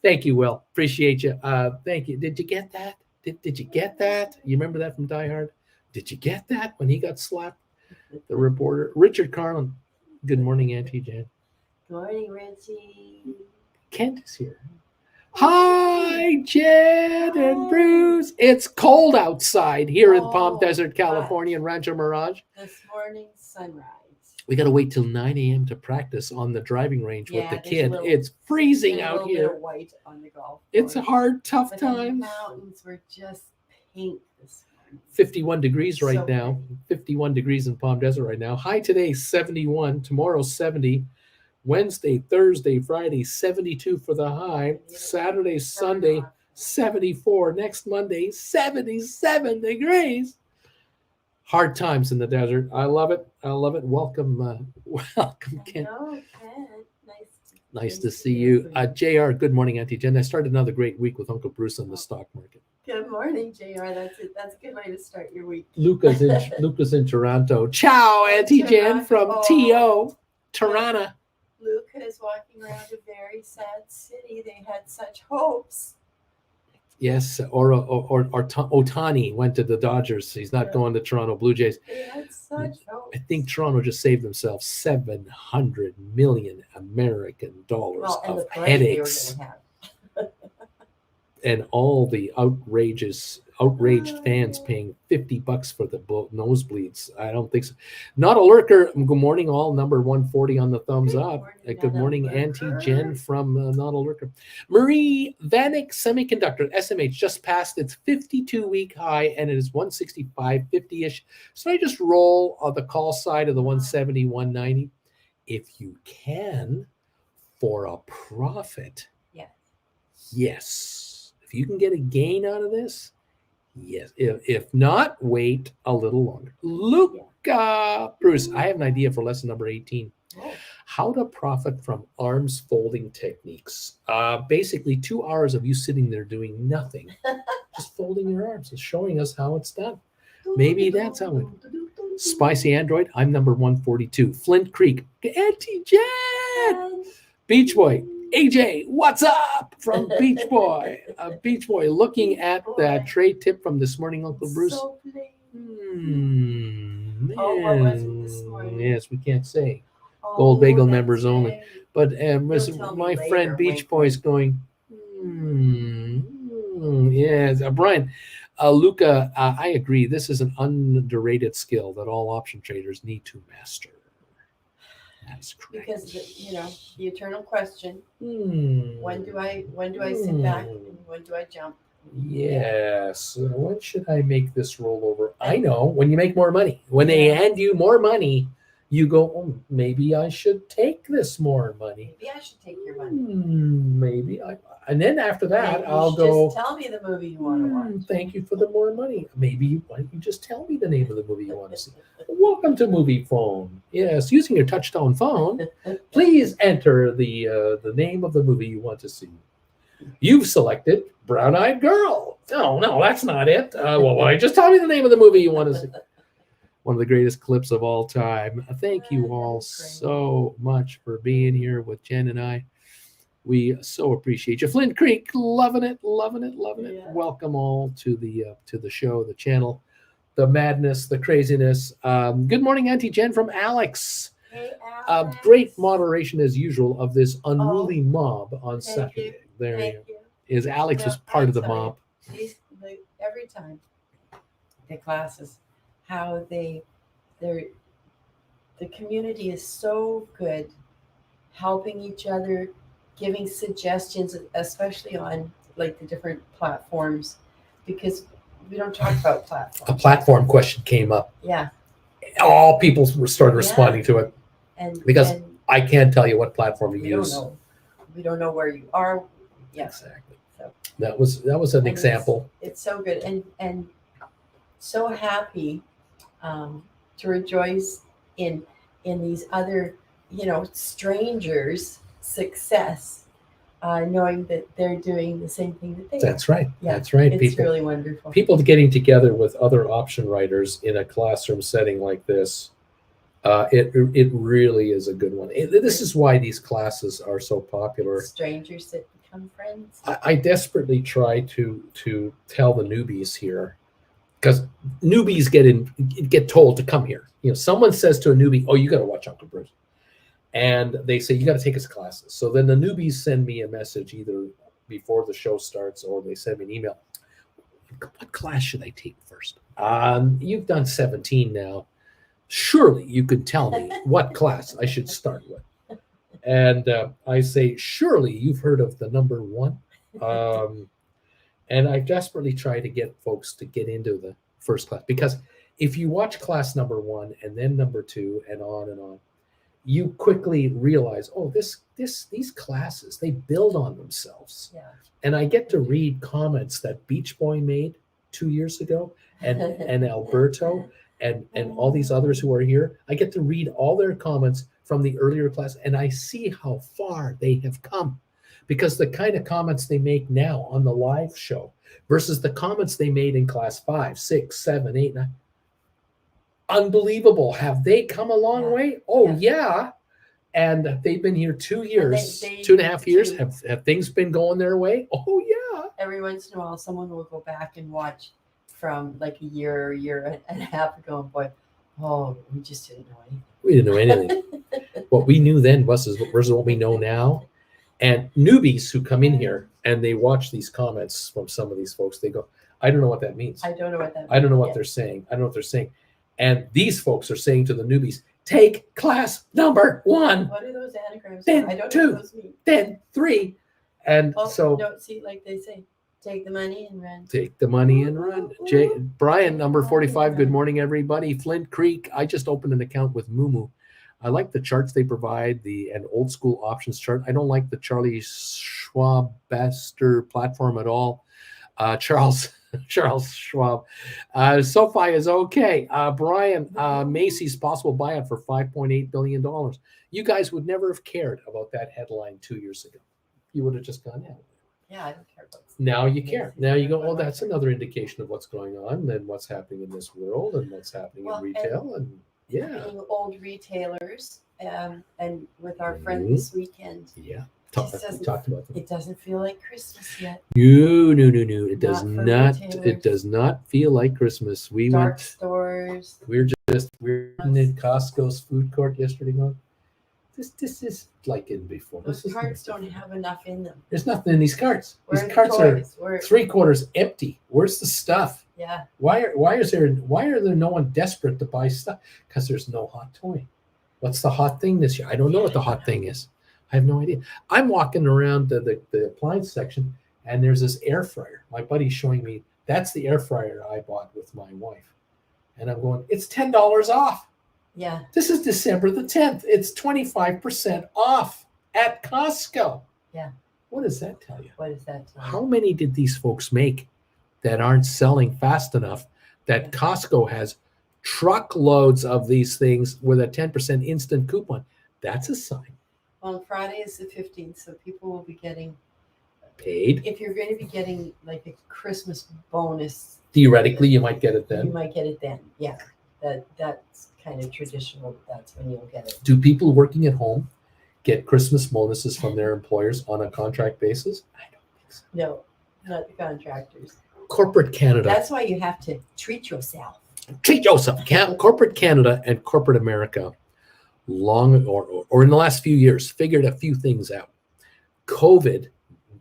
Thank you, Will. Appreciate you. Thank you. Did you get that? Did you get that? You remember that from Die Hard? Did you get that when he got slapped? The reporter. Richard Carlin. Good morning, Auntie Jen. good morning, Richie. Kent is here. Hi, Jen and Bruce. It's cold outside here in Palm Desert, California, in Rancho Mirage. This morning, sunrise. We got to wait till 9 a.m. to practice on the driving range with the kid. It's freezing out here. Bit of white on the golf course. It's a hard, tough time. The mountains were just pink this morning. 51 degrees right now. 51 degrees in Palm Desert right now. High today, 71. Tomorrow, 70. Wednesday, Thursday, Friday, 72 for the high. Saturday, Sunday, 74. Next Monday, 77 degrees. Hard times in the desert. I love it. I love it. Welcome, Ken. Nice to see you. JR, good morning, Auntie Jen. I started another great week with Uncle Bruce on the stock market. Good morning, JR. That's it. That's a good way to start your week. Luca's in Toronto. Ciao, Auntie Jen from TO, Toronto. Luca is walking around a very sad city. They had such hopes. Yes, or Otani went to the Dodgers. He's not going to Toronto Blue Jays. They had such hopes. I think Toronto just saved themselves $700 million American dollars of headaches. And all the outraged fans paying $50 for the nosebleeds. I don't think so. Not a lurker. Good morning, all. Number 140 on the thumbs up. Good morning, Auntie Jen from Not a Lurker. Marie Vanek Semiconductor, SMH, just passed its 52-week high, and it is 165.50-ish. So I just roll on the call side of the 170, 190. If you can, for a profit. Yes. If you can get a gain out of this, yes. If not, wait a little longer. Luca, Bruce, I have an idea for lesson number 18. How to profit from arms folding techniques. Basically, 2 hours of you sitting there doing nothing, just folding your arms and showing us how it's done. Maybe that's how it. Spicy Android, I'm number 142. Flint Creek, Auntie Jen, Beach Boy. AJ, what's up from Beach Boy? Beach Boy, looking at that trade tip from this morning, Uncle Bruce. So what was it this morning? Yes, we can't say. Gold Bagel members only. But my friend Beach Boy is going, yes. Brian, Luca, I agree. This is an underrated skill that all option traders need to master. That's correct. Because the eternal question: when do I sit back and when do I jump? Yes. When should I make this rollover? I know, when you make more money. When they hand you more money, you go, oh, maybe I should take this more money. Maybe I should take your money. Maybe and then after that, I'll go. Just tell me the movie you want to watch. Thank you for the more money. Maybe why don't you just tell me the name of the movie you want to see? Welcome to Movie Phone. Yes, using your touchtone phone, please enter the name of the movie you want to see. You've selected Brown Eyed Girl. No, that's not it. Well, why just tell me the name of the movie you want to see? One of the greatest clips of all time. Thank you all so much for being here with Jen and I. We so appreciate you. Flint Creek, loving it. Yeah. Welcome all to the show, the channel. the madness, the craziness. Good morning, Auntie Jen from Alex. Hey, Alex. Great moderation as usual of this unruly mob on Thank you. Saturday. There Thank you you. is. Alex was No, part I of the tell you, mob. every time the classes, how they're the community is so good, helping each other, giving suggestions, especially on like the different platforms, because we don't talk about platforms. A platform question came up. Yeah, All people started responding to it and because and I can't tell you what platform to we use. don't know. We don't know where you are. Yeah, Exactly. So that was an example. It's so good and so happy to rejoice in these other strangers' success, knowing that they're doing the same thing that they That's are. right. Yeah, That's right. It's really wonderful. People getting together with other option writers in a classroom setting like this. It really is a good one. This is why these classes are so popular. Strangers that become friends. I desperately try to tell the newbies here, because newbies get told to come here. Someone says to a newbie, "Oh, you got to watch Uncle Bruce," and they say you got to take his classes. So then the newbies send me a message either before the show starts or they send me an email. What class should I take first? You've done 17 now. Surely you could tell me what class I should start with. And I say, surely you've heard of the number one. And I desperately try to get folks to get into the first class, because if you watch class number one and then number two and on, you quickly realize, oh, these classes, they build on themselves. Yeah. And I get to read comments that Beach Boy made 2 years ago, and Alberto and all these others who are here. I get to read all their comments from the earlier class, and I see how far they have come, because the kind of comments they make now on the live show versus the comments they made in class 5, 6, 7, 8, 9. Unbelievable. Have they come a long way? Oh, yeah. And they've been here 2 years, 2.5 years. Have things been going their way? Oh, yeah. Every once in a while, someone will go back and watch from like a year and a half ago, and boy, we just didn't know anything. We didn't know anything. What we knew then versus what we know now. And newbies who come in here and they watch these comments from some of these folks, they go, I don't know what that means. I don't know what that means. I don't know what they're saying. I don't know what they're saying. And these folks are saying to the newbies, take class number 1. What are those anagrams? Then I don't 2, know what those mean. Then 3. And so don't see, like they say, take the money and run. Take the money and run. Brian, number 45. Good morning, everybody. Flint Creek. I just opened an account with Mumu. I like the charts they provide, an old school options chart. I don't like the Charlie Schwab-Baster platform at all. Charles Schwab. SOFI is okay. Brian, Macy's possible buyout for $5.8 billion. You guys would never have cared about that headline 2 years ago. You would have just gone, yeah, I don't care about that. Now you care. Now you go, oh, that's another indication of what's going on and what's happening in this world and what's happening in retail. And yeah. Being old retailers, and with our friend this weekend. Yeah. Talked about them. It doesn't feel like Christmas yet. No. It does not. It does not feel like Christmas. We Dark went stores. We're in Costco's food court yesterday going, this is like in before. Those carts don't have enough in them. There's nothing in these carts. These carts are 3/4 empty. Where's the stuff? Yeah. Why are there no one desperate to buy stuff? Because there's no hot toy. What's the hot thing this year? I don't know what the hot thing is. I have no idea. I'm walking around the appliance section, and there's this air fryer. My buddy's showing me, that's the air fryer I bought with my wife. And I'm going, it's $10 off. Yeah. This is December the 10th. It's 25% off at Costco. Yeah. What does that tell you? How many did these folks make that aren't selling fast enough that Costco has truckloads of these things with a 10% instant coupon? That's a sign. Well, Friday is the 15th, so people will be getting paid. If you're going to be getting like a Christmas bonus, theoretically, you might get it then. You might get it then. Yeah. That's kind of traditional. That's when you'll get it. Do people working at home get Christmas bonuses from their employers on a contract basis? I don't think so. No, not the contractors. Corporate Canada. That's why you have to treat yourself. treat yourself. Corporate Canada and corporate America, long or in the last few years, figured a few things out. COVID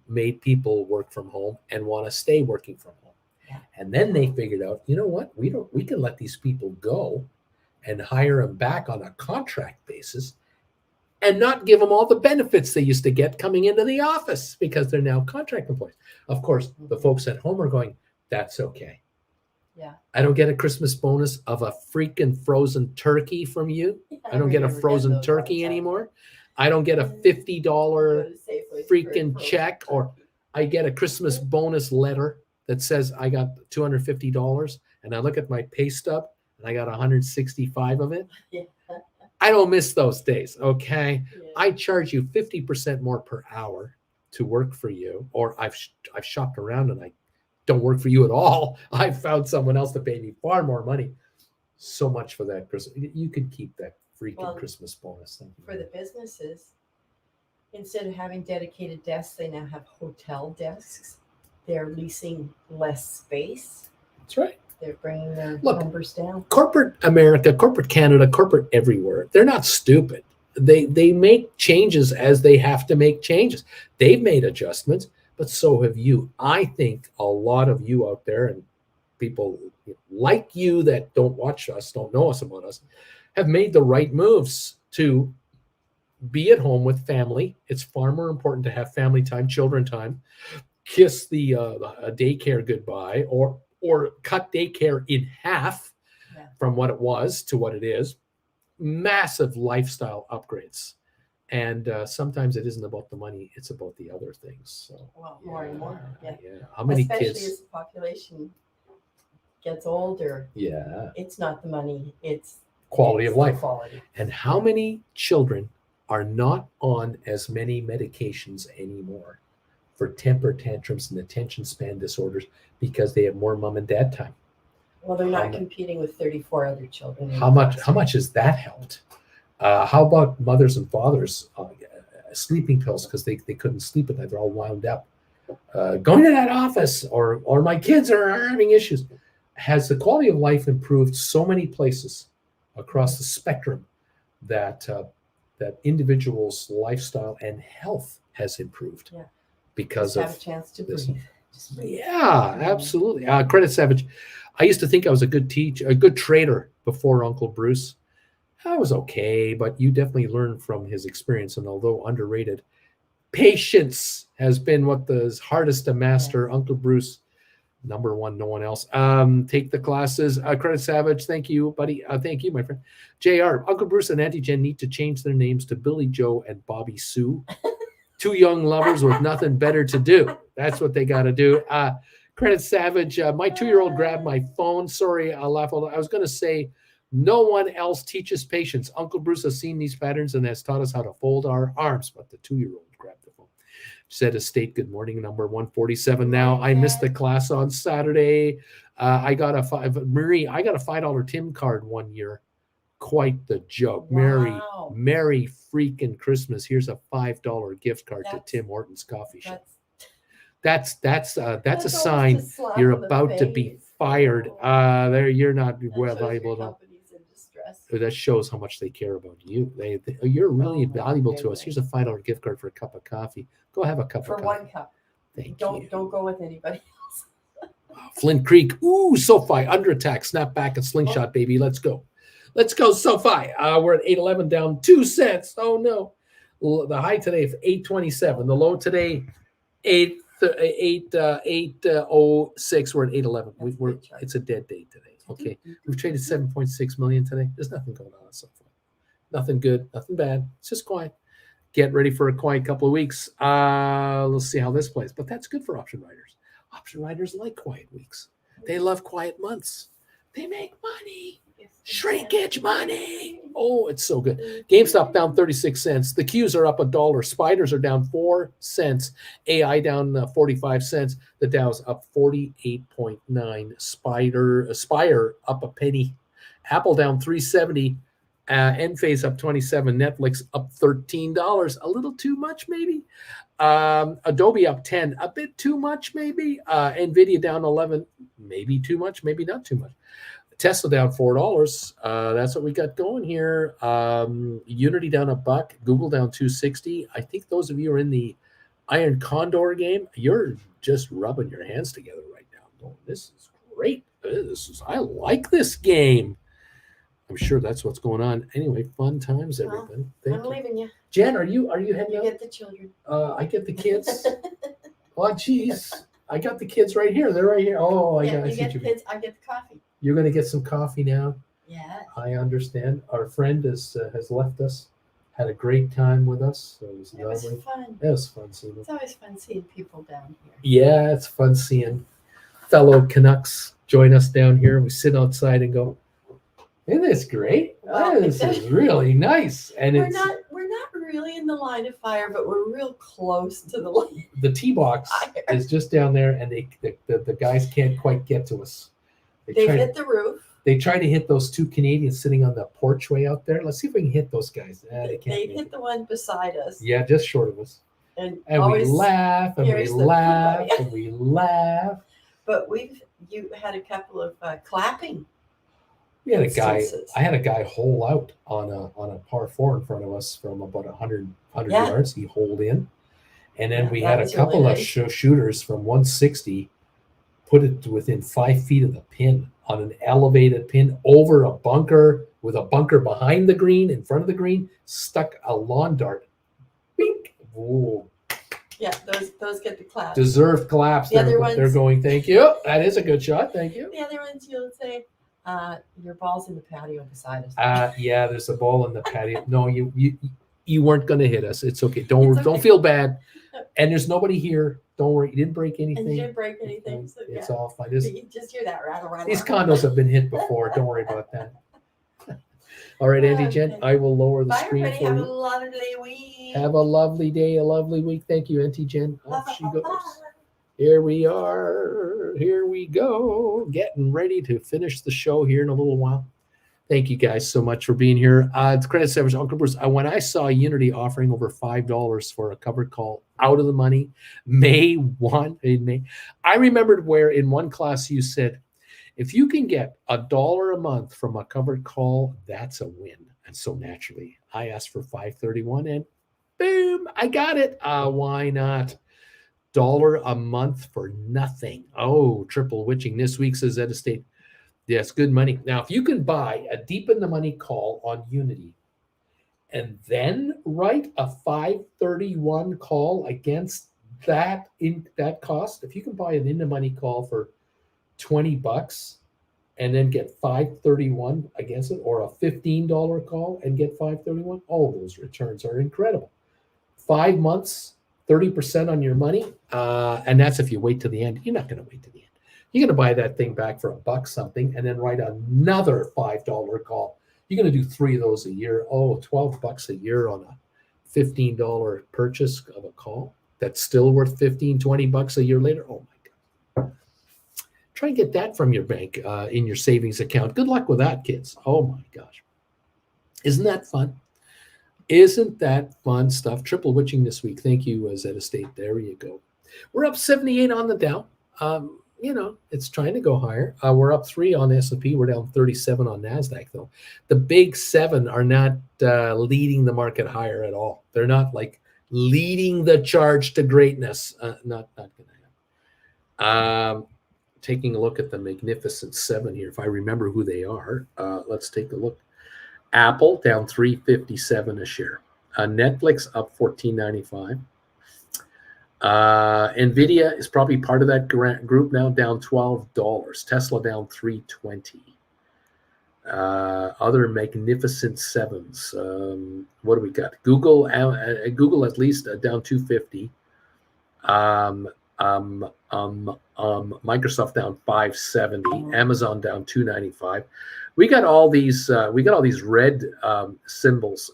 made people work from home and want to stay working from home. Yeah. And then they figured out, you know what? We can let these people go and hire them back on a contract basis and not give them all the benefits they used to get coming into the office because they're now contract employees. Of course, the folks at home are going, that's okay. Yeah. I don't get a Christmas bonus of a freaking frozen turkey from you. I don't get a frozen turkey anymore. I don't get a $50 freaking check, or I get a Christmas bonus letter that says I got $250, and I look at my pay stub and I got 165 of it. Yeah. I don't miss those days, okay? Yeah. I charge you 50% more per hour to work for you, or I've shopped around and I don't work for you at all. I found someone else to pay me far more money. So much for that Christmas. You could keep that freaking Christmas bonus. For the businesses, instead of having dedicated desks, they now have hotel desks. They're leasing less space. That's right. They're bringing their numbers down. Corporate America, corporate Canada, corporate everywhere, they're not stupid. They make changes as they have to make changes. They've made adjustments, but so have you. I think a lot of you out there, and people like you that don't watch us, don't know us about us, have made the right moves to be at home with family. It's far more important to have family time, children time, kiss the daycare goodbye, or cut daycare in half from what it was to what it is. Massive lifestyle upgrades. And sometimes it isn't about the money, it's about the other things. So, more and more. Yeah. How many Especially kids? as the population gets older. Yeah. It's not the money, it's quality of life. Quality. And how many children are not on as many medications anymore for temper tantrums and attention span disorders because they have more mom and dad time? Well, they're not competing with 34 other children. How much has that helped? How about mothers and fathers sleeping pills because they couldn't sleep at night? They're all wound up. Going to that office, or my kids are having issues. Has the quality of life improved so many places across the spectrum that individuals' lifestyle and health has improved because have a chance to breathe. Yeah, absolutely. Credit Savage. I used to think I was a good teacher, a good trader before Uncle Bruce. I was okay, but you definitely learn from his experience. And although underrated, patience has been what is hardest to master. Uncle Bruce, number one, no one else. Take the classes. Credit Savage, thank you, buddy. Thank you, my friend. JR, Uncle Bruce and Auntie Jen need to change their names to Billy Joe and Bobby Sue. Two young lovers with nothing better to do. That's what they got to do. Credit Savage, my 2-year-old grabbed my phone. Sorry, I'll laugh. I was going to say, no one else teaches patience. Uncle Bruce has seen these patterns and has taught us how to fold our arms, but the 2-year-old grabbed the phone. Said Estate, good morning, number 147 now. I missed the class on Saturday. I got a $5 Tim card one year. Quite the joke. Wow. Merry freaking Christmas. Here's a $5 gift card to Tim Hortons coffee shop. That's a sign you're about to be fired. There, you're not well valuable at all. That shows how much they care about you. You're really valuable to us. Here's a $5 gift card for a cup of coffee. Go have a cup of coffee. For one cup. Thank you. Don't go with anybody else. Flint Creek. Ooh, SoFi under attack. Snap back and slingshot, baby. Let's go. Let's go, SoFi. We're at 8.11, down 2 cents. Oh no. The high today is 8.27. The low today 8.06. We're at 8.11. It's a dead day today. Okay, we've traded 7.6 million today. There's nothing going on so far. Nothing good, nothing bad. It's just quiet. Get ready for a quiet couple of weeks. Let's see how this plays. But that's good for option riders. Option riders like quiet weeks. They love quiet months. They make money. Shrinkage money. Oh, it's so good. GameStop down 36 cents. The Qs are up $1. Spiders are down 4 cents. AI down 45 cents. The Dow's up 48.9. Spire up a penny. Apple down 370. Enphase up 27. Netflix up $13. A little too much, maybe. Adobe up 10. A bit too much, maybe. Nvidia down 11. Maybe too much, maybe not too much. Tesla down $4. That's what we got going here. Unity down $1. Google down 260. I think those of you who are in the Iron Condor game, you're just rubbing your hands together right now. Going, this is great. I like this game. I'm sure that's what's going on. Anyway, fun times, everybody. I'm leaving you. Jen, are you heading You out? get the children. I get the kids. Oh, geez. I got the kids right here. They're right here. Oh, I Yeah, got you get the kids. I get the coffee. You're going to get some coffee now. Yeah. I understand. Our friend has left us. Had a great time with us. It was It was lovely. fun. It was fun seeing them. It's always fun seeing people down here. Yeah, it's fun seeing fellow Canucks join us down here. We sit outside and go, isn't this great? Well, This is really nice. And we're not really in the line of fire, but we're real close to the line. The tee box is just down there, and the guys can't quite get to us. They've hit the roof. They try to hit those two Canadians sitting on the porchway out there. Let's see if we can hit those guys. They hit the one beside us. Yeah, just short of us. And we laugh and we laugh and we laugh. But you had a couple of clapping. We had I had a guy hole out on a par 4 in front of us from about 100 yards. He holed in. And then we had a couple of shooters from 160 put it within 5 feet of the pin on an elevated pin over a bunker with a bunker behind the green, in front of the green, stuck a lawn dart. Bink. Whoa. Yeah, those get the claps. Deserved claps. They're going, thank you. That is a good shot. Thank you. The other ones you'll say, your ball's in the patio beside us. Yeah, there's a ball in the patio. No, you weren't going to hit us. It's okay. Don't feel bad. And there's nobody here. Don't worry. You didn't break anything. And you didn't break anything. So it's all fine. You just hear that rattle. These condos have been hit before. Don't worry about that. All right, Andy, Jen, I will lower the screen for you. Have a lovely week. Have a lovely day, a lovely week. Thank you, Auntie Jen. Off she goes. Here we are. Here we go. Getting ready to finish the show here in a little while. Thank you guys so much for being here. It's Credit Savage Uncle Bruce. When I saw Unity offering over $5 for a covered call out of the money, May 1, in May, I remembered where in one class you said, if you can get $1 a month from a covered call, that's a win. And so naturally, I asked for $5.31 and boom, I got it. Why not? $1 a month for nothing. Oh, triple witching this week, says Ed Estate. Yes, good money. Now, if you can buy a deep in the money call on Unity and then write a 531 call against that cost, if you can buy an in the money call for $20 and then get 531 against it, or a $15 call and get 531, oh, those returns are incredible. 5 months, 30% on your money, and that's if you wait to the end. You're not going to wait to the end. You're going to buy that thing back for $1 something and then write another $5 call. You're going to do 3 of those a year. Oh, $12 a year on a $15 purchase of a call. That's still worth $15-20 a year later. Oh my God. Try and get that from your bank in your savings account. Good luck with that, kids. Oh my gosh. Isn't that fun? Isn't that fun stuff? Triple witching this week. Thank you, Zed Estate. There you go. We're up 78 on the Dow. It's trying to go higher. We're up 3 on S&P. We're down 37 on NASDAQ, though. The big 7 are not leading the market higher at all. They're not like leading the charge to greatness. Not going to happen. Taking a look at the Magnificent 7 here, if I remember who they are. Let's take a look. Apple down $3.57 a share. Netflix up $14.95. Nvidia is probably part of that group now, down $12. Tesla down $3.20. Other Magnificent 7s. What do we got? Google at least down $2.50. Microsoft down $5.70. Amazon down $2.95. We got all these red symbols.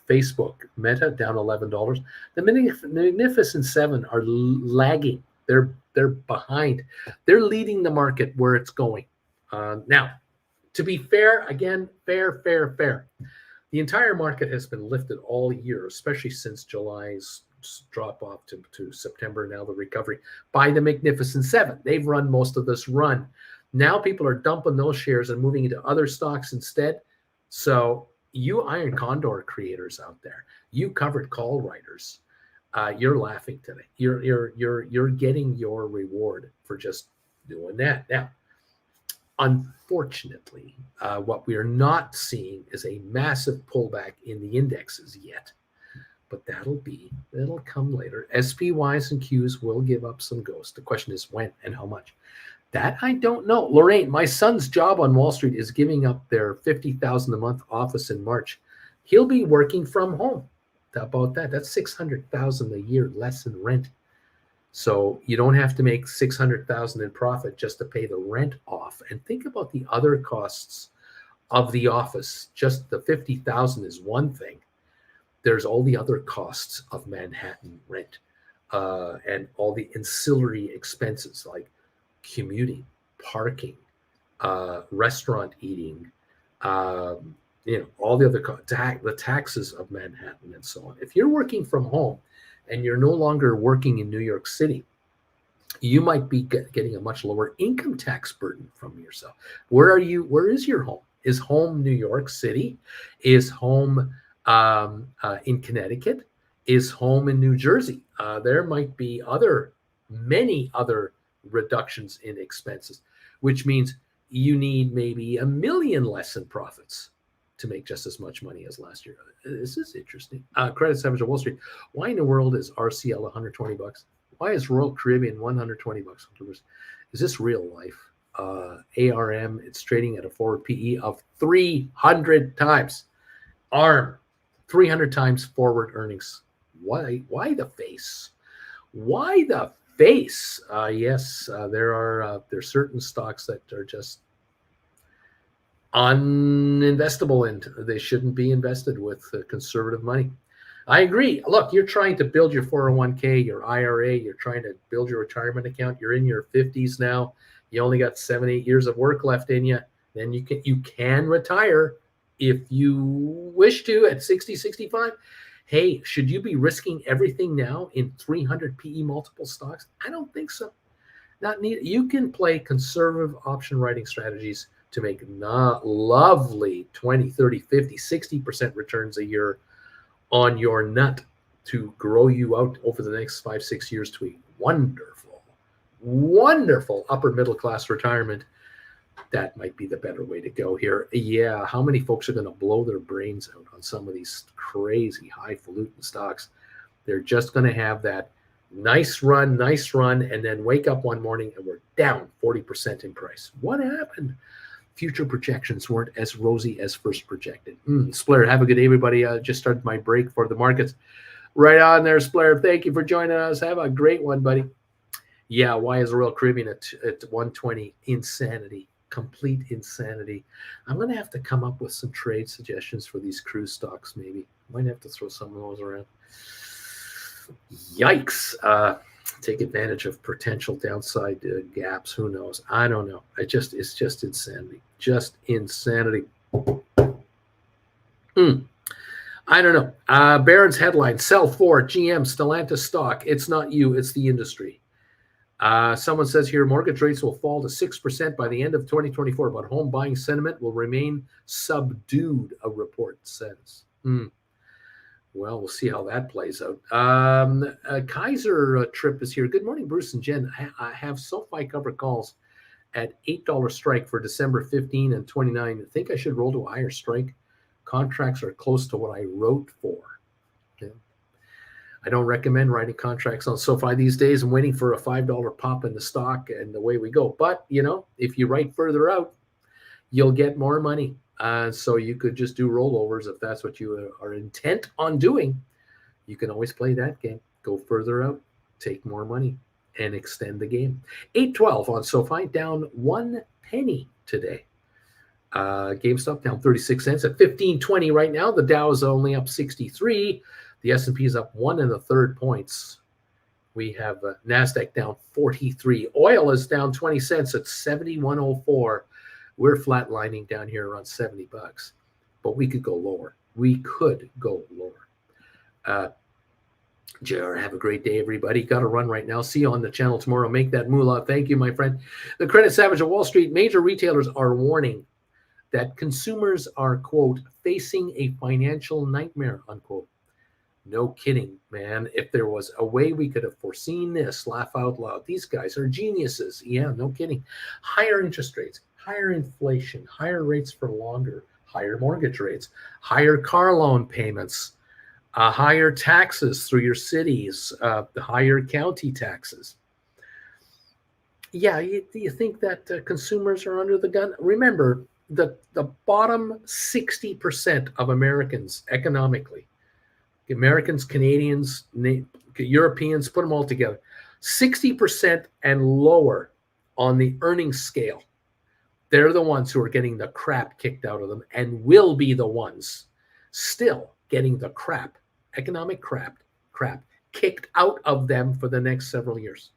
Facebook, Meta down $11. The Magnificent 7 are lagging. They're behind. They're leading the market where it's going. Now, to be fair, again, fair. The entire market has been lifted all year, especially since July's drop off to September, now the recovery, by the Magnificent 7. They've run most of this run. Now people are dumping those shares and moving into other stocks instead. So you iron condor creators out there, you covered call writers, you're laughing today. You're getting your reward for just doing that. Now, unfortunately, what we are not seeing is a massive pullback in the indexes yet, but that'll come later. SPYs and Qs will give up some ghost. The question is when and how much. That I don't know. Lorraine, my son's job on Wall Street is giving up their $50,000 a month office in March. He'll be working from home. How about that? That's $600,000 a year less in rent. So you don't have to make $600,000 in profit just to pay the rent off. And think about the other costs of the office. Just the $50,000 is one thing. There's all the other costs of Manhattan rent, and all the ancillary expenses like commuting, parking, restaurant eating, all the other the taxes of Manhattan and so on. If you're working from home and you're no longer working in New York City, you might be getting a much lower income tax burden from yourself. Where is your home? Is home New York City? Is home in Connecticut? Is home in New Jersey? There might be many other reductions in expenses, which means you need maybe $1 million less in profits to make just as much money as last year. This is interesting. Credit Savage of Wall Street. Why in the world is RCL $120? Why is Royal Caribbean $120? Is this real life? ARM, it's trading at a forward PE of 300 times. ARM, 300 times forward earnings. Why the face? Why the face? Yes, there's certain stocks that are just uninvestable and they shouldn't be invested with conservative money. I agree. Look, you're trying to build your 401k, your IRA, you're trying to build your retirement account. You're in your 50s now. You only got 7-8 years of work left in you. Then you can retire if you wish to at 60, 65. Hey, should you be risking everything now in 300 PE multiple stocks? I don't think so. Not needed. You can play conservative option writing strategies to make lovely 20, 30, 50, 60% returns a year on your nut to grow you out over the next 5-6 years to a wonderful upper middle class retirement. That might be the better way to go here. Yeah, how many folks are going to blow their brains out on some of these crazy highfalutin stocks? They're just going to have that nice run, and then wake up one morning and we're down 40% in price. What happened? Future projections weren't as rosy as first projected. Splair, have a good day, everybody. Just started my break for the markets. Right on there, Splair. Thank you for joining us. Have a great one, buddy. Yeah, why is Royal Caribbean at 120? Insanity. Complete insanity. I'm going to have to come up with some trade suggestions for these cruise stocks, maybe. Might have to throw some of those around. Yikes. Take advantage of potential downside gaps. Who knows? I don't know. It's just insanity. Just insanity. I don't know. Barron's headline, sell for GM Stellantis stock. It's not you, it's the industry. Someone says here, mortgage rates will fall to 6% by the end of 2024, but home buying sentiment will remain subdued, a report says. Well, we'll see how that plays out. Kaiser Trip is here. Good morning, Bruce and Jen. I have SOFI cover calls at $8 strike for December 15 and 29. I think I should roll to a higher strike. Contracts are close to what I wrote for. Okay. I don't recommend writing contracts on SOFI these days. I'm waiting for a $5 pop in the stock and away we go. But, if you write further out, you'll get more money. So you could just do rollovers if that's what you are intent on doing. You can always play that game. Go further out, take more money, and extend the game. 8.12 on SOFI, down 1 penny today. GameStop down 36 cents at 15.20 right now. The Dow is only up 63. The S&P is up 1 1/3 points. We have NASDAQ down 43. Oil is down 20 cents at 71.04. We're flatlining down here around $70, but we could go lower. JR, have a great day, everybody. Got to run right now. See you on the channel tomorrow. Make that moolah. Thank you, my friend. The Credit Savage of Wall Street. Major retailers are warning that consumers are, quote, facing a financial nightmare, unquote. No kidding, man. If there was a way we could have foreseen this, laugh out loud. These guys are geniuses. Yeah, no kidding. Higher interest rates, higher inflation, higher rates for longer, higher mortgage rates, higher car loan payments, higher taxes through your cities, the higher county taxes. Yeah, do you think that consumers are under the gun? Remember, the bottom 60% of Americans economically, Americans, Canadians, Europeans, put them all together, 60% and lower on the earnings scale. They're the ones who are getting the crap kicked out of them and will be the ones still getting the crap, economic crap kicked out of them for the next several years.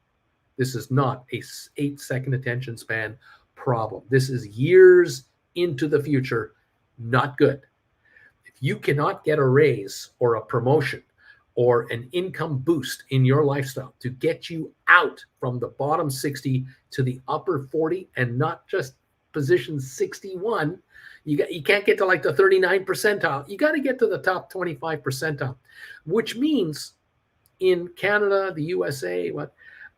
This is not a 8-second attention span problem. This is years into the future, not good. If you cannot get a raise or a promotion or an income boost in your lifestyle to get you out from the bottom 60 to the upper 40 and not just position 61, you can't get to like the 39 percentile. You got to get to the top 25 percentile, which means in Canada, the USA,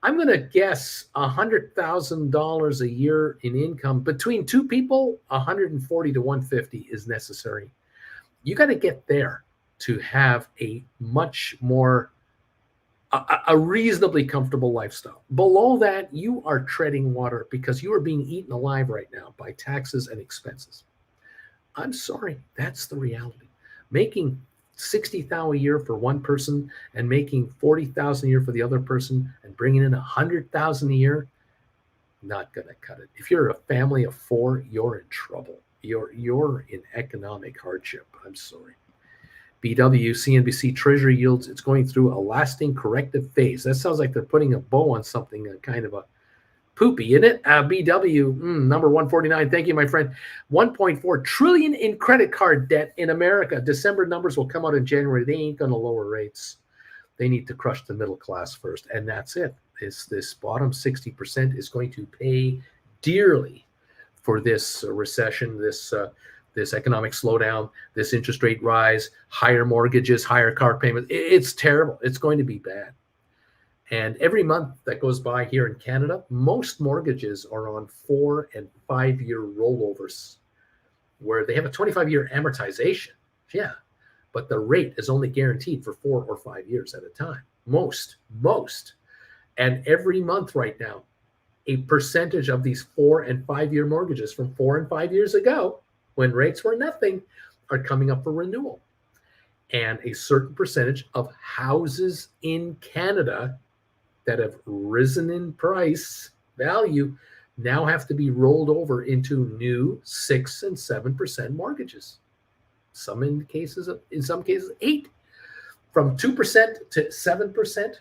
I'm going to guess $100,000 a year in income between two people, 140 to 150 is necessary. You got to get there to have a much more, a reasonably comfortable lifestyle. Below that, you are treading water because you are being eaten alive right now by taxes and expenses. I'm sorry, that's the reality. Making $60,000 a year for one person and making $40,000 a year for the other person and bringing in $100,000 a year, not going to cut it. If you're a family of 4, you're in trouble. You're in economic hardship. I'm sorry. BW, CNBC Treasury yields, it's going through a lasting corrective phase. That sounds like they're putting a bow on something, kind of a poopy, isn't it? BW, number 149. Thank you, my friend. 1.4 trillion in credit card debt in America. December numbers will come out in January. They ain't going to lower rates. They need to crush the middle class first, and that's it. This bottom 60% is going to pay dearly for this recession, this economic slowdown, this interest rate rise, higher mortgages, higher car payments. It's terrible. It's going to be bad. And every month that goes by here in Canada, most mortgages are on 4 and 5 year rollovers where they have a 25-year amortization. Yeah, but the rate is only guaranteed for 4 or 5 years at a time. Most. And every month right now, a percentage of these 4 and 5 year mortgages from 4 and 5 years ago, when rates were nothing, are coming up for renewal. And a certain percentage of houses in Canada that have risen in price value now have to be rolled over into new 6 and 7% mortgages. In some cases 8, from 2% to 7%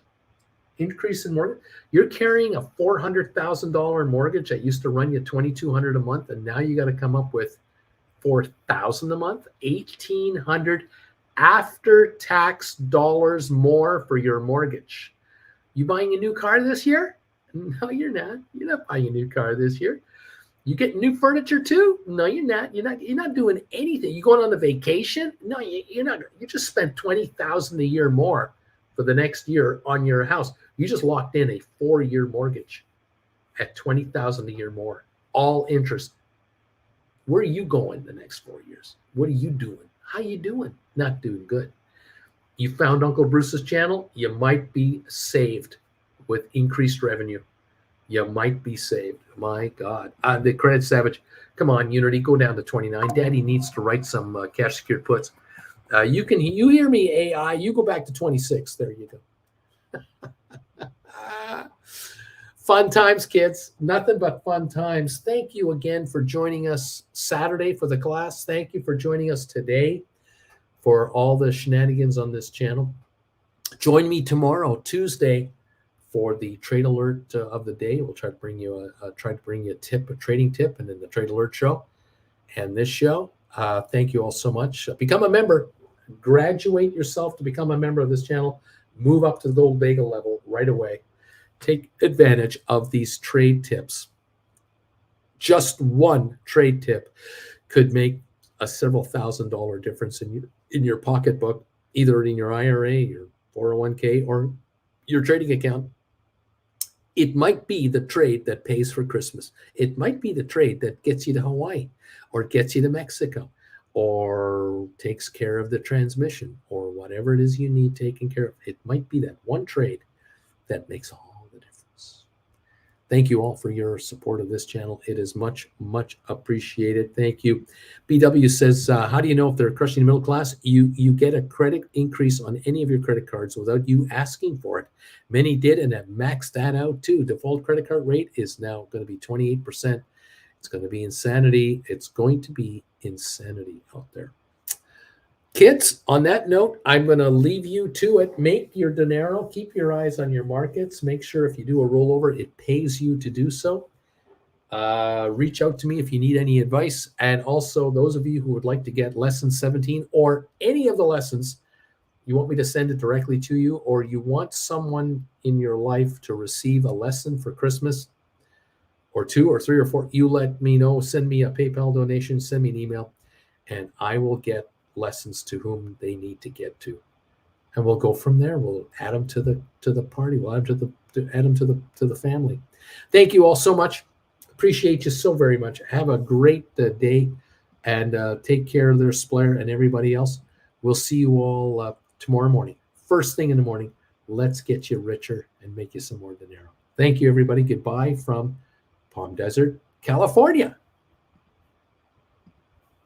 increase in mortgage. You're carrying a $400,000 mortgage that used to run you $2,200 a month, and now you got to come up with $4,000 a month, $1,800 after-tax dollars more for your mortgage. You buying a new car this year? No, you're not. You're not buying a new car this year. You getting new furniture too? No, you're not. You're not doing anything. You going on a vacation? No, you're not. You just spent $20,000 a year more for the next year on your house. You just locked in a 4-year mortgage at $20,000 a year more, all interest. Where are you going the next 4 years? What are you doing? How you doing? Not doing good. You found Uncle Bruce's channel, you might be saved with increased revenue. You might be saved. My God. The Credit Savage, come on, Unity, go down to 29. Daddy needs to write some cash secured puts. You hear me, AI, you go back to 26. There you go. Fun times, kids. Nothing but fun times. Thank you again for joining us Saturday for the class. Thank you for joining us today for all the shenanigans on this channel. Join me tomorrow, Tuesday, for the trade alert of the day. We'll try to bring you a trading tip, and then the trade alert show and this show. Thank you all so much. Become a member. Graduate yourself to become a member of this channel. move up to the gold bagel level right away. Take advantage of these trade tips. Just one trade tip could make a several $1,000 difference in your pocketbook, either in your IRA, your 401k, or your trading account. It might be the trade that pays for Christmas. It might be the trade that gets you to Hawaii or gets you to Mexico or takes care of the transmission or whatever it is you need taken care of. It might be that one trade that makes all the difference. Thank you all for your support of this channel. It is much, much appreciated. Thank you. BW says, how do you know if they're crushing the middle class? You get a credit increase on any of your credit cards without you asking for it. Many did and have maxed that out too. Default credit card rate is now going to be 28%. It's going to be insanity. It's going to be insanity out there. Kids, on that note, I'm going to leave you to it. Make your dinero. Keep your eyes on your markets. Make sure if you do a rollover, it pays you to do so. Reach out to me if you need any advice. And also, those of you who would like to get lesson 17 or any of the lessons, you want me to send it directly to you, or you want someone in your life to receive a lesson for Christmas, or 2 or 3 or 4, you let me know. Send me a PayPal donation, send me an email, and I will get lessons to whom they need to get to, and we'll go from there. We'll add them to the party. We'll add them to the family. Thank you all so much. Appreciate you so very much. Have a great day, and take care of their Splair and everybody else. We'll see you all tomorrow morning, first thing in the morning. Let's get you richer and make you some more dinero. Thank you, everybody. Goodbye from Palm Desert, California.